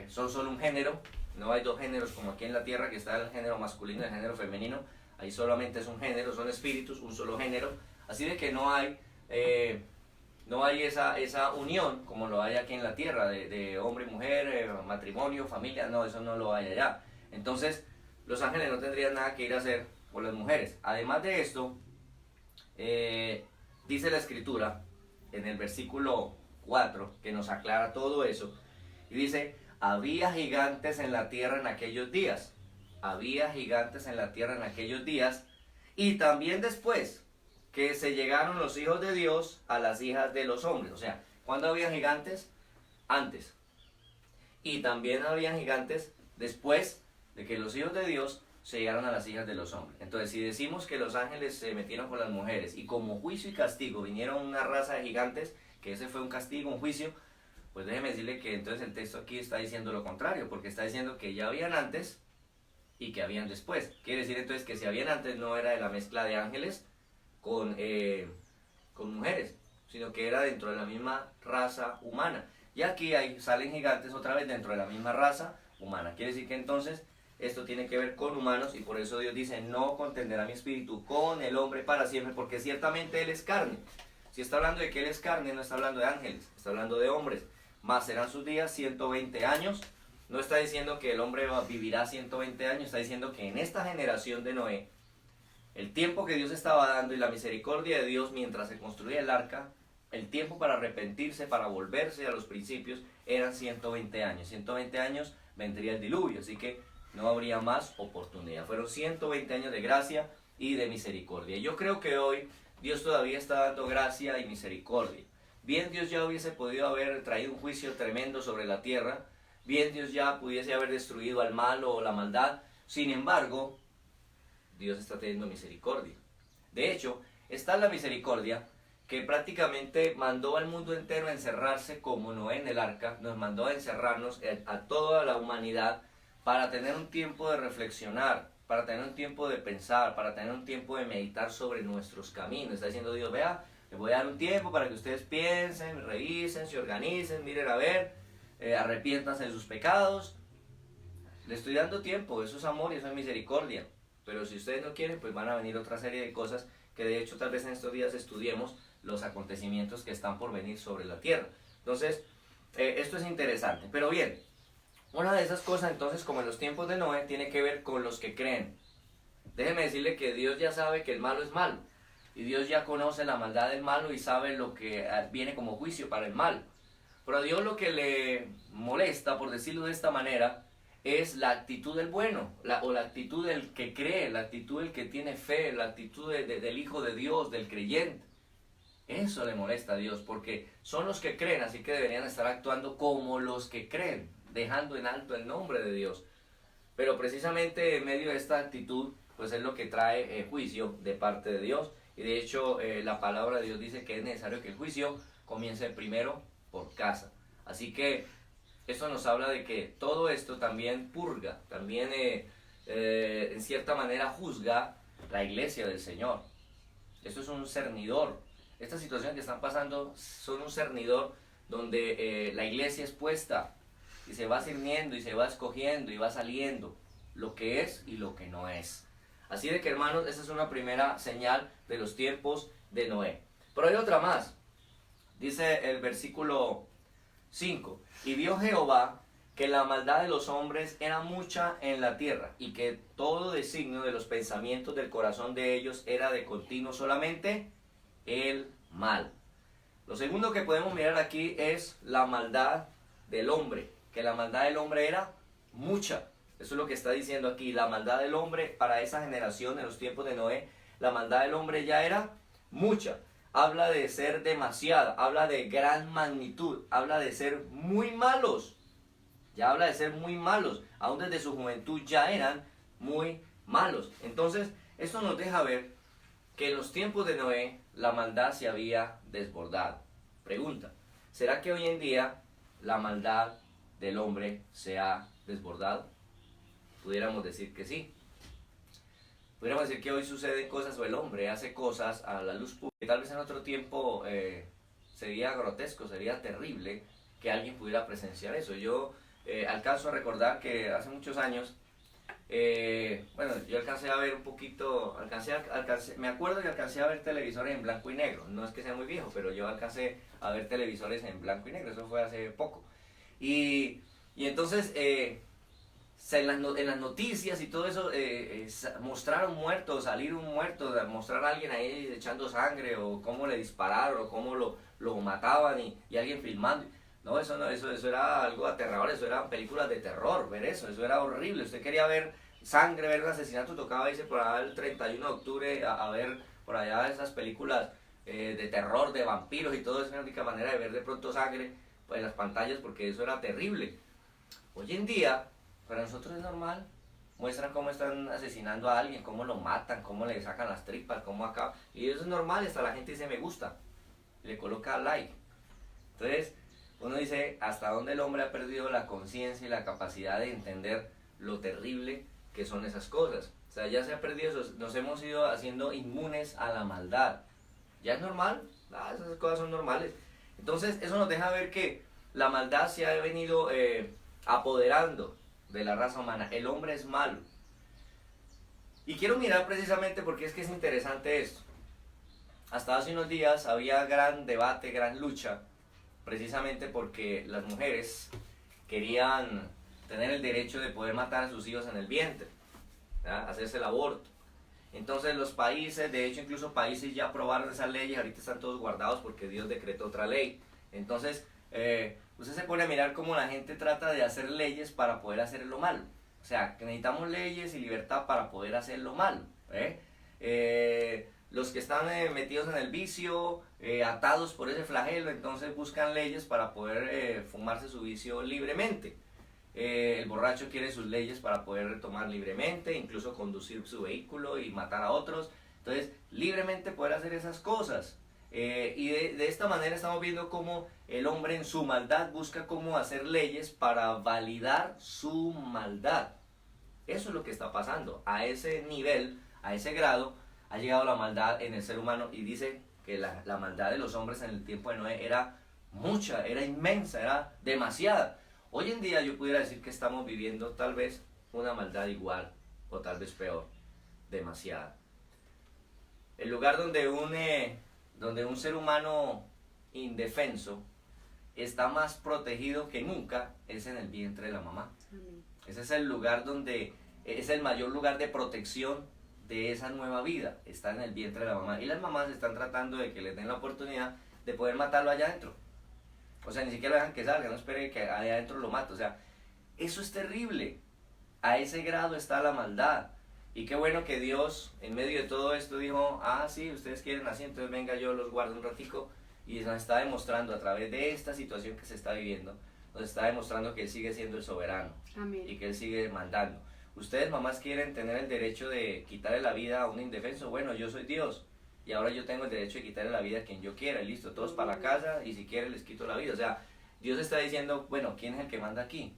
[SPEAKER 2] son solo un género, no hay dos géneros como aquí en la tierra, que está el género masculino y el género femenino. Ahí solamente es un género, son espíritus, un solo género. Así de que no hay esa unión como lo hay aquí en la tierra, de hombre y mujer, matrimonio, familia, no, eso no lo hay allá. Entonces, los ángeles no tendrían nada que ir a hacer por las mujeres. Además de esto, dice la Escritura, en el versículo 4, que nos aclara todo eso, y dice, había gigantes en la tierra en aquellos días. Había gigantes en la tierra en aquellos días, y también después que se llegaron los hijos de Dios a las hijas de los hombres. O sea, ¿cuándo había gigantes? Antes. Y también había gigantes después de que los hijos de Dios se llegaron a las hijas de los hombres. Entonces, si decimos que los ángeles se metieron con las mujeres y como juicio y castigo vinieron una raza de gigantes, que ese fue un castigo, un juicio, pues déjeme decirle que entonces el texto aquí está diciendo lo contrario, porque está diciendo que ya habían antes y que habían después. Quiere decir entonces que si habían antes no era de la mezcla de ángeles con mujeres, sino que era dentro de la misma raza humana. Y aquí salen gigantes otra vez dentro de la misma raza humana. Quiere decir que entonces esto tiene que ver con humanos, y por eso Dios dice, no contenderá mi espíritu con el hombre para siempre, porque ciertamente él es carne. Si está hablando de que él es carne, no está hablando de ángeles, está hablando de hombres. Más serán sus días 120 años. No está diciendo que el hombre vivirá 120 años, está diciendo que en esta generación de Noé, el tiempo que Dios estaba dando y la misericordia de Dios mientras se construía el arca, el tiempo para arrepentirse, para volverse a los principios, eran 120 años. 120 años vendría el diluvio, así que no habría más oportunidad. Fueron 120 años de gracia y de misericordia. Yo creo que hoy Dios todavía está dando gracia y misericordia. Bien Dios ya hubiese podido haber traído un juicio tremendo sobre la tierra, bien Dios ya pudiese haber destruido al malo o la maldad. Sin embargo, Dios está teniendo misericordia. De hecho, está la misericordia que prácticamente mandó al mundo entero a encerrarse como Noé en el arca, nos mandó a encerrarnos a toda la humanidad para tener un tiempo de reflexionar, para tener un tiempo de pensar, para tener un tiempo de meditar sobre nuestros caminos. Está diciendo Dios, vea, les voy a dar un tiempo para que ustedes piensen, revisen, se organicen, miren a ver, arrepiéntanse de sus pecados. Le estoy dando tiempo, eso es amor y eso es misericordia. Pero si ustedes no quieren, pues van a venir otra serie de cosas que de hecho tal vez en estos días estudiemos los acontecimientos que están por venir sobre la tierra. Entonces, esto es interesante. Pero bien, una de esas cosas entonces, como en los tiempos de Noé, tiene que ver con los que creen. Déjeme decirle que Dios ya sabe que el malo es malo. Y Dios ya conoce la maldad del malo y sabe lo que viene como juicio para el malo. Pero a Dios lo que le molesta, por decirlo de esta manera, es la actitud del bueno, o la actitud del que cree, la actitud del que tiene fe, la actitud del Hijo de Dios, del creyente. Eso le molesta a Dios, porque son los que creen, así que deberían estar actuando como los que creen, dejando en alto el nombre de Dios. Pero precisamente en medio de esta actitud, pues es lo que trae juicio de parte de Dios. Y de hecho la palabra de Dios dice que es necesario que el juicio comience primero por casa. Así que esto nos habla de que todo esto también purga, también en cierta manera juzga la iglesia del Señor. Esto es un cernidor. Estas situaciones que están pasando son un cernidor donde la iglesia es puesta y se va cerniendo y se va escogiendo y va saliendo lo que es y lo que no es. Así de que, hermanos, esa es una primera señal de los tiempos de Noé. Pero hay otra más. Dice el versículo 5, y vio Jehová que la maldad de los hombres era mucha en la tierra, y que todo designio de los pensamientos del corazón de ellos era de continuo solamente el mal. Lo segundo que podemos mirar aquí es la maldad del hombre, que la maldad del hombre era mucha. Eso es lo que está diciendo aquí, la maldad del hombre para esa generación en los tiempos de Noé, la maldad del hombre ya era mucha. Habla de ser demasiada, habla de gran magnitud, habla de ser muy malos. Ya habla de ser muy malos, aún desde su juventud ya eran muy malos. Entonces, esto nos deja ver que en los tiempos de Noé la maldad se había desbordado. Pregunta, ¿será que hoy en día la maldad del hombre se ha desbordado? Pudiéramos decir que sí. Pudiéramos decir que hoy suceden cosas o el hombre hace cosas a la luz pública. Tal vez en otro tiempo sería grotesco, sería terrible que alguien pudiera presenciar eso. Yo alcanzo a recordar que hace muchos años, bueno, yo alcancé a ver un poquito, me acuerdo que alcancé a ver televisores en blanco y negro. No es que sea muy viejo, pero yo alcancé a ver televisores en blanco y negro. Eso fue hace poco. Y entonces... en las noticias y todo eso mostrar un muerto, salir un muerto, mostrar a alguien ahí echando sangre o cómo le dispararon o cómo lo mataban y alguien filmando. No, eso era algo aterrador, eso eran películas de terror, ver eso era horrible. Usted quería ver sangre, ver el asesinato, tocaba irse por allá el 31 de octubre a ver por allá esas películas de terror, de vampiros y todo eso. Es la única manera de ver de pronto sangre en las pantallas porque eso era terrible. Hoy en día... para nosotros es normal, muestran cómo están asesinando a alguien, cómo lo matan, cómo le sacan las tripas, cómo acá, y eso es normal, hasta la gente dice me gusta, le coloca like. Entonces, uno dice, ¿hasta dónde el hombre ha perdido la conciencia y la capacidad de entender lo terrible que son esas cosas? O sea, ya se ha perdido eso, nos hemos ido haciendo inmunes a la maldad. ¿Ya es normal? Esas cosas son normales. Entonces, eso nos deja ver que la maldad se ha venido apoderando de la raza humana. El hombre es malo. Y quiero mirar precisamente porque es que es interesante esto. Hasta hace unos días había gran debate, gran lucha, precisamente porque las mujeres querían tener el derecho de poder matar a sus hijos en el vientre, ¿verdad? Hacerse el aborto. Entonces los países, de hecho incluso países ya aprobaron esas leyes, ahorita están todos guardados porque Dios decretó otra ley. Entonces, usted se pone a mirar cómo la gente trata de hacer leyes para poder hacer lo malo. O sea, que necesitamos leyes y libertad para poder hacer lo malo. Los que están metidos en el vicio, atados por ese flagelo, entonces buscan leyes para poder fumarse su vicio libremente. El borracho quiere sus leyes para poder tomar libremente, incluso conducir su vehículo y matar a otros. Entonces, libremente poder hacer esas cosas. Y de esta manera estamos viendo cómo el hombre en su maldad busca cómo hacer leyes para validar su maldad. Eso es lo que está pasando. A ese nivel, a ese grado, ha llegado la maldad en el ser humano, y dice que la maldad de los hombres en el tiempo de Noé era mucha, era inmensa, era demasiada. Hoy en día yo pudiera decir que estamos viviendo tal vez una maldad igual o tal vez peor, demasiada. El lugar donde un ser humano indefenso está más protegido que nunca es en el vientre de la mamá.
[SPEAKER 1] Amén.
[SPEAKER 2] Ese es el lugar donde es el mayor lugar de protección de esa nueva vida, está en el vientre de la mamá. Y las mamás están tratando de que les den la oportunidad de poder matarlo allá adentro. O sea, ni siquiera dejan que salga, no espere que allá adentro lo mate. O sea, eso es terrible. A ese grado está la maldad. Y qué bueno que Dios, en medio de todo esto, dijo, sí, ustedes quieren así, entonces venga, yo los guardo un ratico. Y nos está demostrando a través de esta situación que se está viviendo, nos está demostrando que Él sigue siendo el soberano.
[SPEAKER 1] Amén.
[SPEAKER 2] Y que Él sigue mandando. Ustedes, mamás, quieren tener el derecho de quitarle la vida a un indefenso. Bueno, yo soy Dios, y ahora yo tengo el derecho de quitarle la vida a quien yo quiera, y listo, todos para la casa, y si quieren les quito la vida. O sea, Dios está diciendo, bueno, ¿quién es el que manda aquí?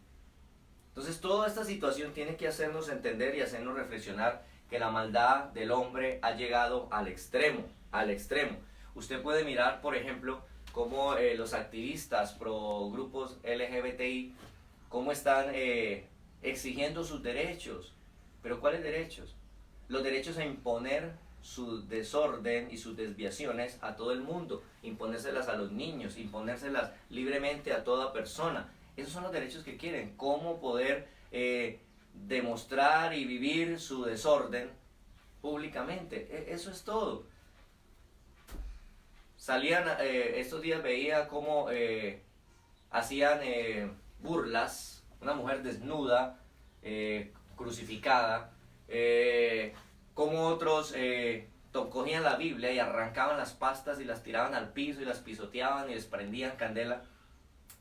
[SPEAKER 2] Entonces toda esta situación tiene que hacernos entender y hacernos reflexionar que la maldad del hombre ha llegado al extremo, al extremo. Usted puede mirar, por ejemplo, cómo los activistas pro grupos LGBTI, cómo están exigiendo sus derechos. ¿Pero cuáles derechos? Los derechos a imponer su desorden y sus desviaciones a todo el mundo, imponérselas a los niños, imponérselas libremente a toda persona. Esos son los derechos que quieren, cómo poder demostrar y vivir su desorden públicamente. Eso es todo. Salían, estos días veía cómo hacían burlas, una mujer desnuda, crucificada, como otros cogían la Biblia y arrancaban las pastas y las tiraban al piso y las pisoteaban y les prendían candela.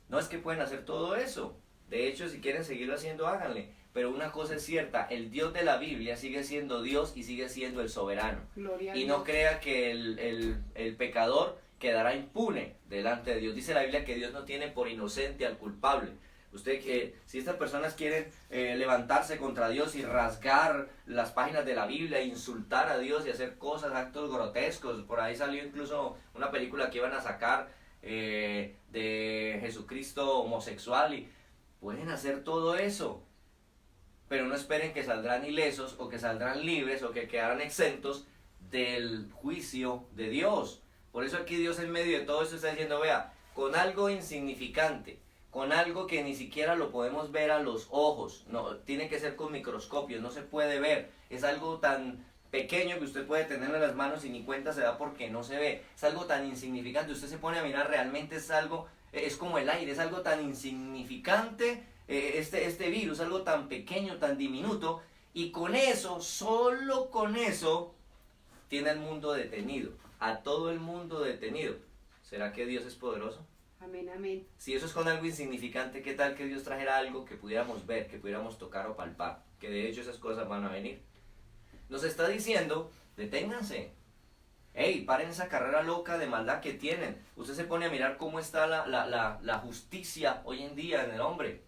[SPEAKER 2] No es que pueden hacer todo eso. De hecho, si quieren seguirlo haciendo, háganle. Pero una cosa es cierta, el Dios de la Biblia sigue siendo Dios y sigue siendo el soberano.
[SPEAKER 1] Gloria a
[SPEAKER 2] Y
[SPEAKER 1] Dios.
[SPEAKER 2] no crea que el pecador quedará impune delante de Dios. Dice la Biblia que Dios no tiene por inocente al culpable.
[SPEAKER 3] Si estas personas quieren levantarse contra Dios y rasgar las páginas de la Biblia, insultar a Dios y hacer cosas, actos grotescos, por ahí salió incluso una película que iban a sacar de Jesucristo homosexual, y pueden hacer todo eso, pero no esperen que saldrán ilesos o que saldrán libres o que quedarán exentos del juicio de Dios. Por eso aquí Dios en medio de todo eso está diciendo, vea, con algo insignificante, con algo que ni siquiera lo podemos ver a los ojos, no, tiene que ser con microscopio, no se puede ver, es algo tan pequeño que usted puede tenerlo en las manos y ni cuenta se da porque no se ve, es algo tan insignificante, usted se pone a mirar, realmente es algo, es como el aire, es algo tan insignificante, este virus, algo tan pequeño, tan diminuto, y con eso, solo con eso, tiene el mundo detenido, a todo el mundo detenido. ¿Será que Dios es poderoso?
[SPEAKER 1] Amén, amén.
[SPEAKER 3] Si eso es con algo insignificante, ¿qué tal que Dios trajera algo que pudiéramos ver, que pudiéramos tocar o palpar? Que de hecho esas cosas van a venir. Nos está diciendo, deténganse. Ey, paren esa carrera loca de maldad que tienen. Usted se pone a mirar cómo está la justicia hoy en día en el hombre.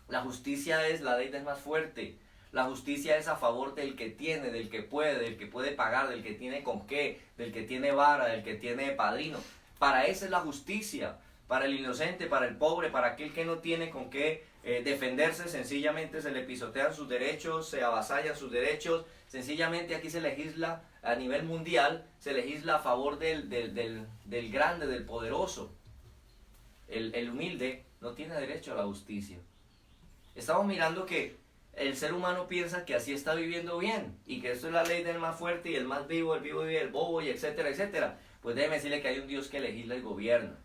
[SPEAKER 3] La justicia es la ley del más fuerte. La justicia es a favor del que tiene, del que puede pagar, del que tiene con qué, del que tiene vara, del que tiene padrino. Para eso es la justicia. Para el inocente, para el pobre, para aquel que no tiene con qué defenderse, sencillamente se le pisotean sus derechos, se avasallan sus derechos. Sencillamente aquí se legisla a nivel mundial, se legisla a favor del grande, del poderoso. El humilde no tiene derecho a la justicia. Estamos mirando que el ser humano piensa que así está viviendo bien y que esto es la ley del más fuerte y el más vivo, el vivo vive el bobo, y etcétera, etcétera. Pues déjeme decirle que hay un Dios que legisla y gobierna.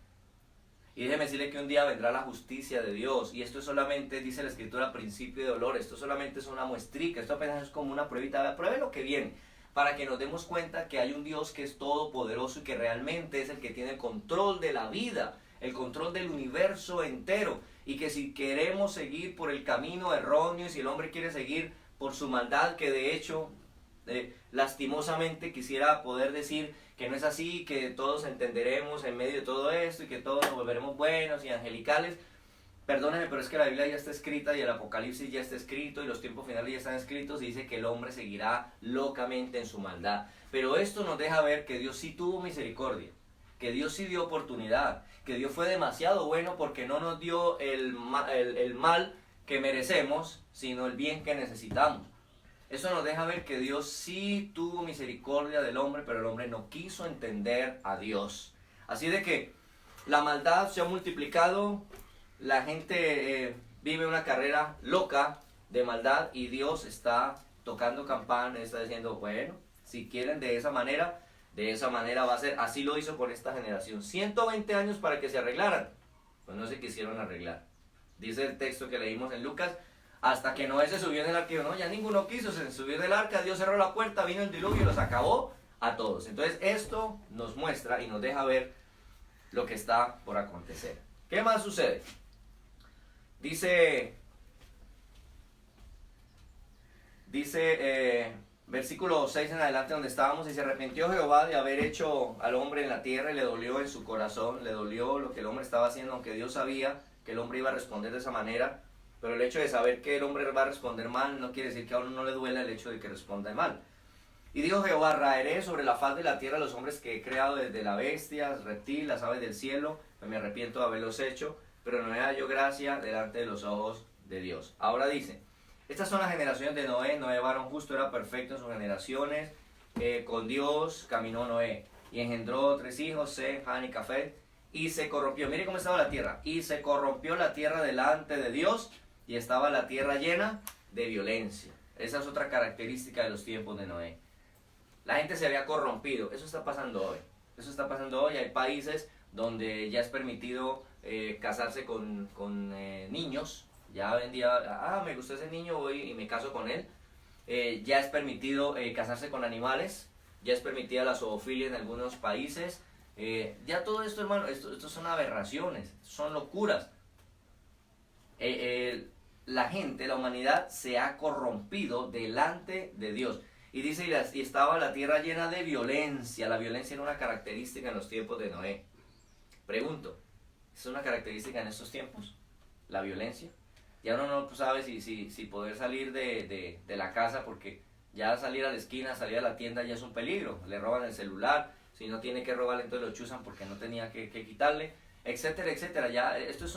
[SPEAKER 3] Y déjeme decirle que un día vendrá la justicia de Dios. Y esto es solamente, dice la Escritura, principio de dolor. Esto solamente es una muestrica. Esto apenas es como una pruebita. Pruebe lo que viene. Para que nos demos cuenta que hay un Dios que es todopoderoso y que realmente es el que tiene el control de la vida. El control del universo entero. Y que si queremos seguir por el camino erróneo y si el hombre quiere seguir por su maldad, que de hecho, lastimosamente quisiera poder decir que no es así, que todos entenderemos en medio de todo esto y que todos nos volveremos buenos y angelicales. Perdónenme, pero es que la Biblia ya está escrita y el Apocalipsis ya está escrito y los tiempos finales ya están escritos y dice que el hombre seguirá locamente en su maldad. Pero esto nos deja ver que Dios sí tuvo misericordia, que Dios sí dio oportunidad, que Dios fue demasiado bueno porque no nos dio el mal que merecemos, sino el bien que necesitamos. Eso nos deja ver que Dios sí tuvo misericordia del hombre, pero el hombre no quiso entender a Dios. Así de que la maldad se ha multiplicado, la gente vive una carrera loca de maldad y Dios está tocando campana, está diciendo, bueno, si quieren de esa manera va a ser. Así lo hizo con esta generación. 120 años para que se arreglaran, pues no se quisieron arreglar. Dice el texto que leímos en Lucas, hasta que Noé se subió en el arca, no, ya ninguno quiso, se subió en el arca, Dios cerró la puerta, vino el diluvio y los acabó a todos. Entonces esto nos muestra y nos deja ver lo que está por acontecer. ¿Qué más sucede? Dice versículo 6 en adelante donde estábamos, y se arrepintió Jehová de haber hecho al hombre en la tierra y le dolió en su corazón, le dolió lo que el hombre estaba haciendo, aunque Dios sabía que el hombre iba a responder de esa manera. Pero el hecho de saber que el hombre va a responder mal no quiere decir que a uno no le duela el hecho de que responda mal. Y dijo Jehová, raeré sobre la faz de la tierra los hombres que he creado, desde la bestia, el reptil, las aves del cielo, pues me arrepiento de haberlos hecho, pero no halló gracia delante de los ojos de Dios. Ahora dice, estas son las generaciones de Noé. Noé, varón justo, era perfecto en sus generaciones, con Dios caminó Noé, y engendró 3 hijos, Sem, Ham y Jafet, y se corrompió. Mire cómo estaba la tierra, y se corrompió la tierra delante de Dios, y estaba la tierra llena de violencia. Esa es otra característica de los tiempos de Noé. La gente se había corrompido. Eso está pasando hoy. Eso está pasando hoy. Hay países donde ya es permitido casarse con niños. Ya hoy en día, me gustó ese niño, voy y me caso con él. Ya es permitido casarse con animales. Ya es permitida la zoofilia en algunos países. Ya todo esto, hermano, esto son aberraciones, son locuras. La gente, la humanidad se ha corrompido delante de Dios. Y dice, y estaba la tierra llena de violencia. La violencia era una característica en los tiempos de Noé. Pregunto, ¿es una característica en estos tiempos? la violencia. Ya uno no sabe si poder salir de la casa, porque ya salir a la esquina, salir a la tienda ya es un peligro. Le roban el celular, si no tiene que robarle entonces lo chuzan porque no tenía que quitarle, etcétera, etcétera. Ya esto es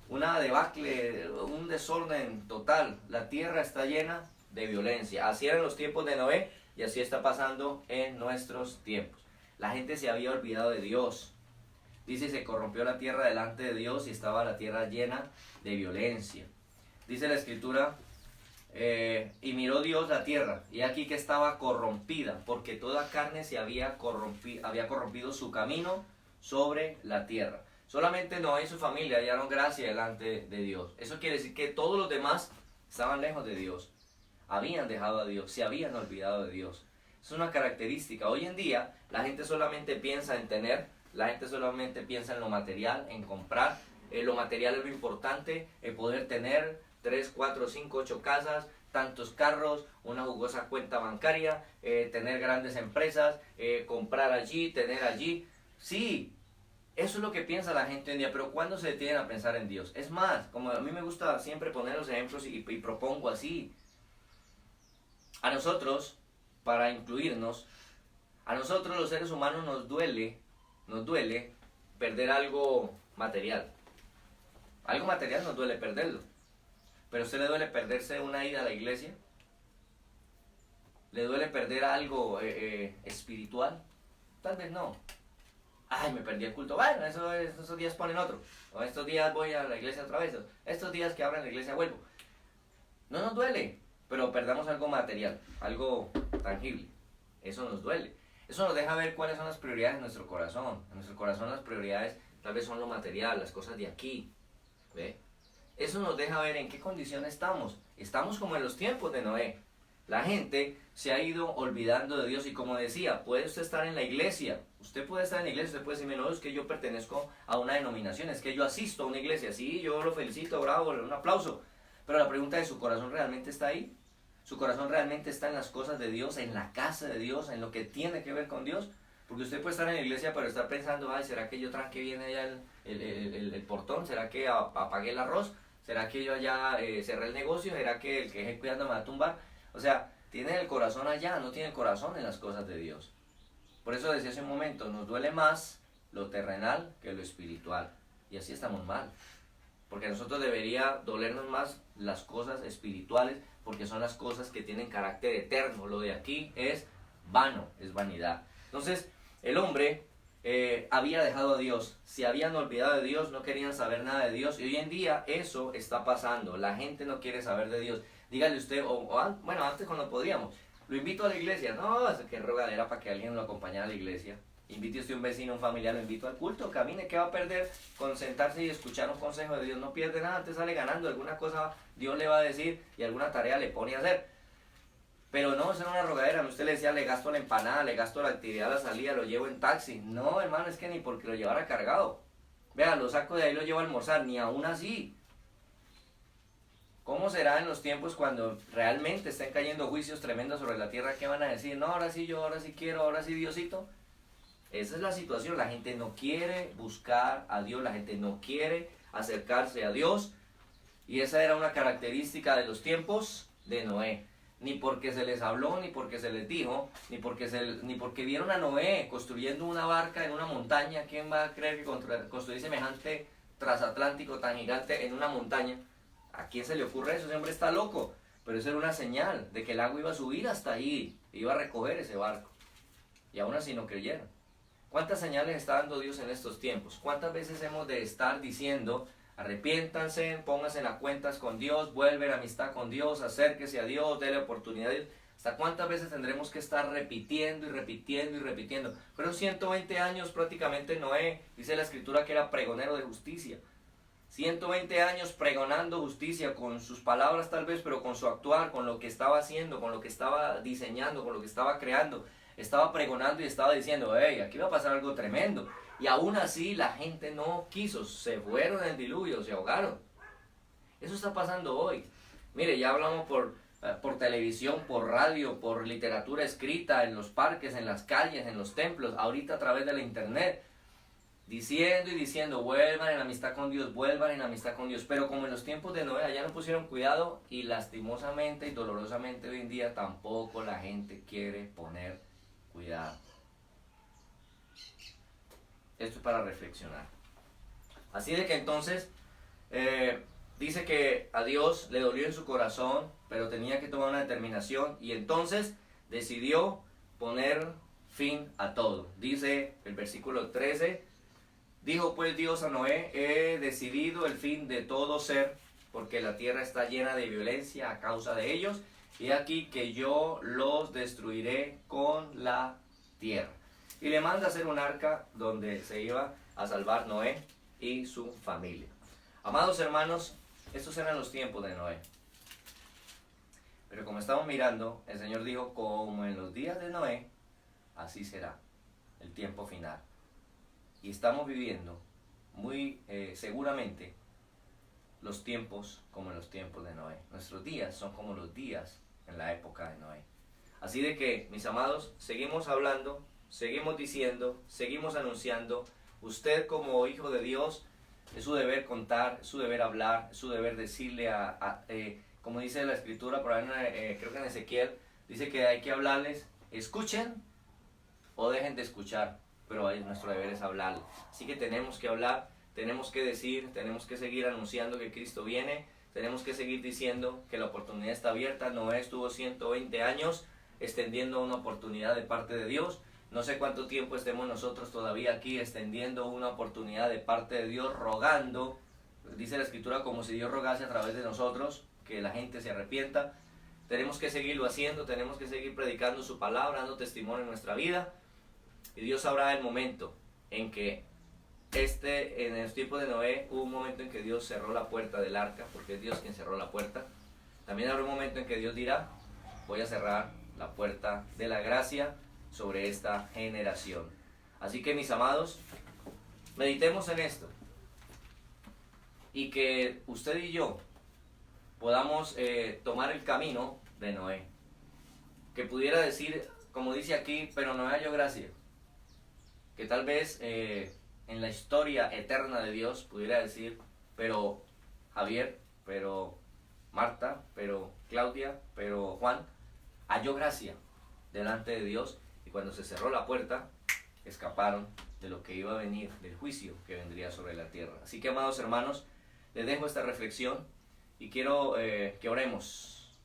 [SPEAKER 3] una debacle, un desorden total. La tierra está llena de violencia. Así eran los tiempos de Noé y así está pasando en nuestros tiempos. La gente se había olvidado de Dios. Dice, se corrompió la tierra delante de Dios y estaba la tierra llena de violencia. Dice la escritura, y miró Dios la tierra, y aquí que estaba corrompida, porque toda carne se había corrompido su camino sobre la tierra. Solamente Noé y su familia hallaron gracia delante de Dios. Eso quiere decir que todos los demás estaban lejos de Dios. Habían dejado a Dios, se habían olvidado de Dios. Es una característica. Hoy en día la gente solamente piensa en tener, la gente solamente piensa en lo material, en comprar. Lo material es lo importante, poder tener 3, 4, 5, 8 casas, tantos carros, una jugosa cuenta bancaria, tener grandes empresas, comprar allí, tener allí. Sí, eso es lo que piensa la gente hoy en día, pero ¿cuándo se detienen a pensar en Dios? Es más, como a mí me gusta siempre poner los ejemplos y propongo así. A nosotros, para incluirnos, a nosotros los seres humanos nos duele perder algo material. Algo material nos duele perderlo. ¿Pero a usted le duele perderse una ida a la iglesia? ¿Le duele perder algo espiritual? Tal vez no. Ay, me perdí el culto. Bueno, esos días ponen otro. O estos días voy a la iglesia otra vez. Estos días que abran la iglesia vuelvo. No nos duele, pero perdamos algo material, algo tangible. Eso nos duele. Eso nos deja ver cuáles son las prioridades de nuestro corazón. En nuestro corazón las prioridades tal vez son lo material, las cosas de aquí. ¿Ve? Eso nos deja ver en qué condición estamos. Estamos como en los tiempos de Noé. La gente se ha ido olvidando de Dios y como decía, puede usted estar en la iglesia. Usted puede estar en la iglesia, usted puede decirme, no, es que yo pertenezco a una denominación, es que yo asisto a una iglesia. Sí, yo lo felicito, bravo, un aplauso. Pero la pregunta es, ¿su corazón realmente está ahí? ¿Su corazón realmente está en las cosas de Dios, en la casa de Dios, en lo que tiene que ver con Dios? Porque usted puede estar en la iglesia pero estar pensando, ay, ¿será que yo tranqué bien allá el portón? ¿Será que apagué el arroz? ¿Será que yo allá cerré el negocio? ¿Será que el que dejé cuidando me va a tumbar? O sea, tiene el corazón allá, no tiene el corazón en las cosas de Dios. Por eso decía hace un momento, nos duele más lo terrenal que lo espiritual. Y así estamos mal. Porque a nosotros debería dolernos más las cosas espirituales, porque son las cosas que tienen carácter eterno. Lo de aquí es vano, es vanidad. Entonces, el hombre había dejado a Dios, se habían olvidado de Dios, no querían saber nada de Dios. Y hoy en día eso está pasando. La gente no quiere saber de Dios. Dígale usted, bueno, antes cuando podíamos, lo invito a la iglesia. No, es que rogadera para que alguien lo acompañara a la iglesia. Invite usted a un vecino, un familiar, lo invito al culto, camine, ¿qué va a perder con sentarse y escuchar un consejo de Dios? No pierde nada, antes sale ganando, alguna cosa Dios le va a decir y alguna tarea le pone a hacer. Pero no, eso era una rogadera. Usted le decía, le gasto la empanada, le gasto la actividad, la salida, lo llevo en taxi. No, hermano, es que ni porque lo llevara cargado. Vea, lo saco de ahí, lo llevo a almorzar, ni aún así. ¿Cómo será en los tiempos cuando realmente estén cayendo juicios tremendos sobre la tierra? ¿Qué van a decir? No, ahora sí yo, ahora sí quiero, ahora sí Diosito. Esa es la situación. La gente no quiere buscar a Dios, la gente no quiere acercarse a Dios. Y esa era una característica de los tiempos de Noé. Ni porque se les habló, ni porque se les dijo, ni porque vieron a Noé construyendo una barca en una montaña. ¿Quién va a creer que construir semejante transatlántico tan gigante en una montaña? ¿A quién se le ocurre eso? Ese hombre está loco. Pero eso era una señal de que el agua iba a subir hasta ahí, iba a recoger ese barco. Y aún así no creyeron. ¿Cuántas señales está dando Dios en estos tiempos? ¿Cuántas veces hemos de estar diciendo, arrepiéntanse, pónganse en las cuentas con Dios, vuelven a amistad con Dios, acérquese a Dios, déle oportunidad a Dios? ¿Hasta cuántas veces tendremos que estar repitiendo y repitiendo y repitiendo? Fueron 120 años prácticamente Noé, dice la escritura que era pregonero de justicia. 120 años pregonando justicia con sus palabras tal vez, pero con su actuar, con lo que estaba haciendo, con lo que estaba diseñando, con lo que estaba creando. Estaba pregonando y estaba diciendo, hey, aquí va a pasar algo tremendo. Y aún así la gente no quiso, se fueron en el diluvio, se ahogaron. Eso está pasando hoy. Mire, ya hablamos por televisión, por radio, por literatura escrita, en los parques, en las calles, en los templos, ahorita a través de la internet. diciendo y diciendo, vuelvan en amistad con Dios, vuelvan en amistad con Dios. Pero como en los tiempos de Noé, allá no pusieron cuidado y lastimosamente y dolorosamente hoy en día tampoco la gente quiere poner cuidado. Esto es para reflexionar. Así de que entonces dice que a Dios le dolió en su corazón, pero tenía que tomar una determinación y entonces decidió poner fin a todo. Dice el versículo 13, dijo pues Dios a Noé, he decidido el fin de todo ser, porque la tierra está llena de violencia a causa de ellos, y aquí que yo los destruiré con la tierra. Y le manda hacer un arca donde se iba a salvar Noé y su familia. Amados hermanos, estos eran los tiempos de Noé. Pero como estamos mirando, el Señor dijo, como en los días de Noé, así será el tiempo final. Y estamos viviendo muy seguramente los tiempos como en los tiempos de Noé. Nuestros días son como los días en la época de Noé. Así de que, mis amados, seguimos hablando, seguimos diciendo, seguimos anunciando. Usted como hijo de Dios, es su deber contar, es su deber hablar, es su deber decirle como dice la escritura, por ahí, creo que en Ezequiel, dice que hay que hablarles, escuchen o dejen de escuchar, pero ahí nuestro deber es hablar. Así que tenemos que hablar, tenemos que decir, tenemos que seguir anunciando que Cristo viene, tenemos que seguir diciendo que la oportunidad está abierta. Noé estuvo 120 años extendiendo una oportunidad de parte de Dios. No sé cuánto tiempo estemos nosotros todavía aquí extendiendo una oportunidad de parte de Dios, rogando, dice la escritura, como si Dios rogase a través de nosotros, que la gente se arrepienta. Tenemos que seguirlo haciendo, tenemos que seguir predicando su palabra, dando testimonio en nuestra vida. Y Dios sabrá el momento en que en el tiempo de Noé hubo un momento en que Dios cerró la puerta del arca, porque es Dios quien cerró la puerta. También habrá un momento en que Dios dirá, voy a cerrar la puerta de la gracia sobre esta generación. Así que, mis amados, meditemos en esto y que usted y yo podamos tomar el camino de Noé, que pudiera decir, como dice aquí, pero Noé halló gracia, que tal vez en la historia eterna de Dios pudiera decir, pero Javier, pero Marta, pero Claudia, pero Juan, halló gracia delante de Dios. Y cuando se cerró la puerta, escaparon de lo que iba a venir, del juicio que vendría sobre la tierra. Así que, amados hermanos, les dejo esta reflexión y quiero que oremos.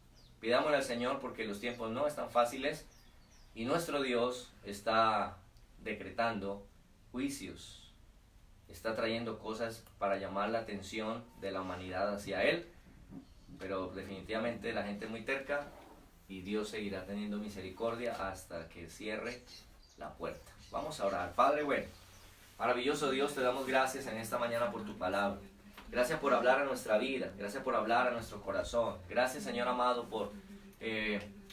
[SPEAKER 3] Pidámosle al Señor porque los tiempos no están fáciles y nuestro Dios está decretando juicios. Está trayendo cosas para llamar la atención de la humanidad hacia Él, pero definitivamente la gente es muy terca. Y Dios seguirá teniendo misericordia hasta que cierre la puerta. Vamos a orar. Padre bueno, maravilloso Dios, te damos gracias en esta mañana por tu palabra. Gracias por hablar a nuestra vida. Gracias por hablar a nuestro corazón. Gracias, Señor amado, por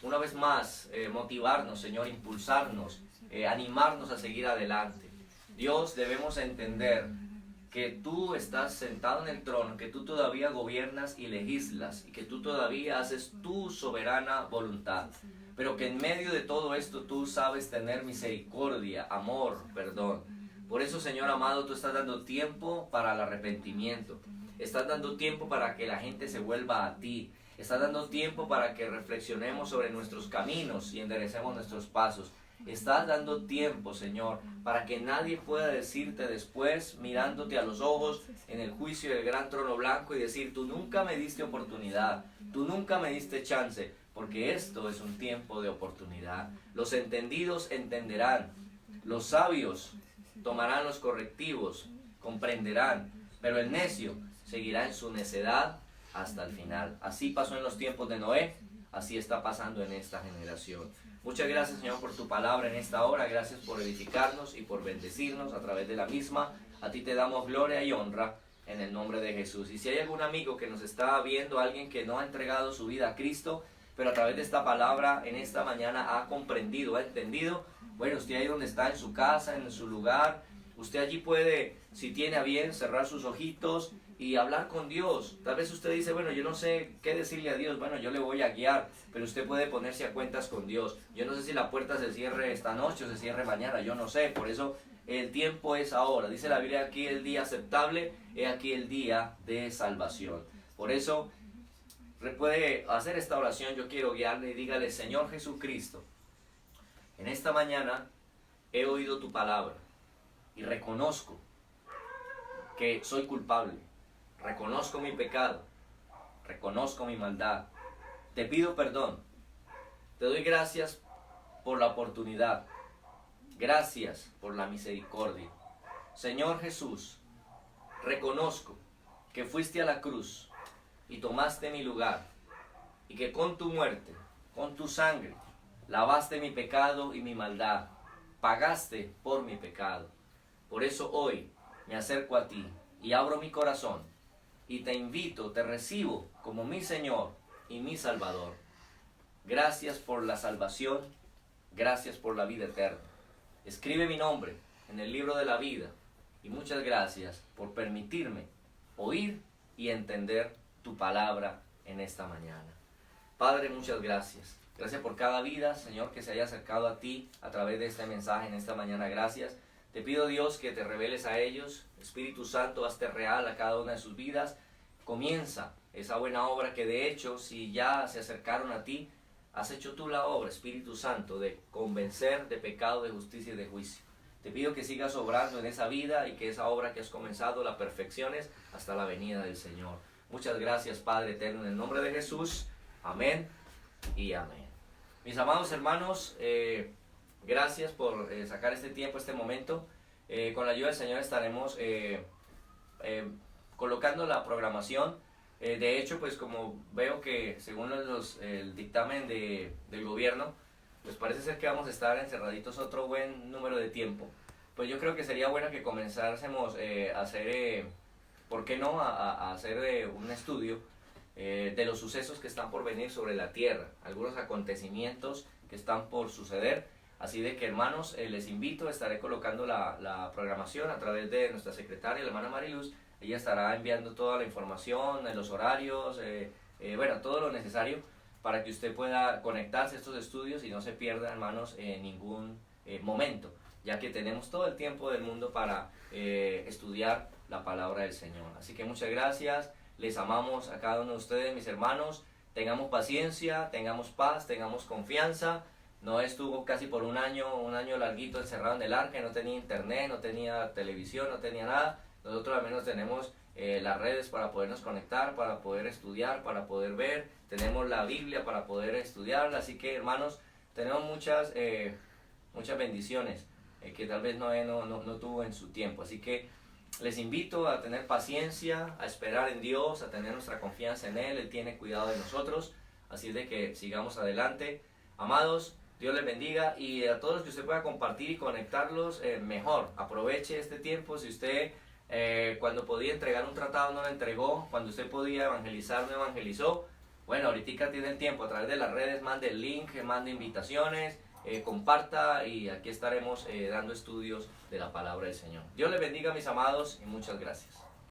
[SPEAKER 3] una vez más motivarnos, Señor, impulsarnos, animarnos a seguir adelante. Dios, debemos entender que tú estás sentado en el trono, que tú todavía gobiernas y legislas, y que tú todavía haces tu soberana voluntad, pero que en medio de todo esto tú sabes tener misericordia, amor, perdón. Por eso, Señor amado, tú estás dando tiempo para el arrepentimiento, estás dando tiempo para que la gente se vuelva a ti, estás dando tiempo para que reflexionemos sobre nuestros caminos y enderecemos nuestros pasos. Estás dando tiempo, Señor, para que nadie pueda decirte después, mirándote a los ojos en el juicio del gran trono blanco y decir, tú nunca me diste oportunidad, tú nunca me diste chance, porque esto es un tiempo de oportunidad. Los entendidos entenderán, los sabios tomarán los correctivos, comprenderán, pero el necio seguirá en su necedad hasta el final. Así pasó en los tiempos de Noé, así está pasando en esta generación. Muchas gracias, Señor, por tu palabra en esta hora. Gracias por edificarnos y por bendecirnos a través de la misma. A ti te damos gloria y honra en el nombre de Jesús. Y si hay algún amigo que nos está viendo, alguien que no ha entregado su vida a Cristo, pero a través de esta palabra en esta mañana ha comprendido, ha entendido, bueno, usted ahí donde está, en su casa, en su lugar, usted allí puede, si tiene a bien, cerrar sus ojitos y hablar con Dios. Tal vez usted dice, bueno, yo no sé qué decirle a Dios, bueno, yo le voy a guiar, pero usted puede ponerse a cuentas con Dios. Yo no sé si la puerta se cierre esta noche o se cierre mañana, yo no sé, por eso el tiempo es ahora. Dice la Biblia aquí el día aceptable, he aquí el día de salvación. Por eso puede hacer esta oración, yo quiero guiarle y dígale, Señor Jesucristo, en esta mañana he oído tu palabra y reconozco que soy culpable. Reconozco mi pecado, reconozco mi maldad, te pido perdón, te doy gracias por la oportunidad, gracias por la misericordia. Señor Jesús, reconozco que fuiste a la cruz y tomaste mi lugar y que con tu muerte, con tu sangre, lavaste mi pecado y mi maldad, pagaste por mi pecado. Por eso hoy me acerco a ti y abro mi corazón y te invito, te recibo como mi Señor y mi Salvador. Gracias por la salvación, gracias por la vida eterna. Escribe mi nombre en el libro de la vida y muchas gracias por permitirme oír y entender tu palabra en esta mañana. Padre, muchas gracias. Gracias por cada vida, Señor, que se haya acercado a ti a través de este mensaje en esta mañana. Gracias. Te pido, Dios, que te reveles a ellos. Espíritu Santo, hazte real a cada una de sus vidas. Comienza esa buena obra que de hecho, si ya se acercaron a ti, has hecho tú la obra, Espíritu Santo, de convencer de pecado, de justicia y de juicio. Te pido que sigas obrando en esa vida y que esa obra que has comenzado la perfecciones hasta la venida del Señor. Muchas gracias, Padre eterno, en el nombre de Jesús. Amén y amén. Mis amados hermanos, gracias por sacar este tiempo, este momento. Con la ayuda del Señor estaremos colocando la programación. De hecho, pues como veo que según el dictamen del gobierno, pues parece ser que vamos a estar encerraditos otro buen número de tiempo. Pues yo creo que sería bueno que comenzásemos a hacer, ¿por qué no?, a hacer un estudio de los sucesos que están por venir sobre la tierra, algunos acontecimientos que están por suceder. Así de que, hermanos, les invito, estaré colocando la programación a través de nuestra secretaria, la hermana Mariluz. Ella estará enviando toda la información, los horarios, bueno, todo lo necesario para que usted pueda conectarse a estos estudios y no se pierda, hermanos, en ningún momento, ya que tenemos todo el tiempo del mundo para estudiar la palabra del Señor. Así que muchas gracias, les amamos a cada uno de ustedes, mis hermanos. Tengamos paciencia, tengamos paz, tengamos confianza. Noé estuvo casi por un año larguito encerrado en el arca, no tenía internet, no tenía televisión, no tenía nada. Nosotros al menos tenemos las redes para podernos conectar, para poder estudiar, para poder ver. Tenemos la Biblia para poder estudiarla. Así que, hermanos, tenemos muchas bendiciones que tal vez Noé no tuvo en su tiempo. Así que les invito a tener paciencia, a esperar en Dios, a tener nuestra confianza en Él. Él tiene cuidado de nosotros. Así de que sigamos adelante. Amados, Dios les bendiga, y a todos los que usted pueda compartir y conectarlos, mejor. Aproveche este tiempo. Si usted cuando podía entregar un tratado no lo entregó, cuando usted podía evangelizar no evangelizó, bueno, ahorita tiene el tiempo. A través de las redes mande el link, mande invitaciones, comparta, y aquí estaremos dando estudios de la palabra del Señor. Dios les bendiga, mis amados, y muchas gracias.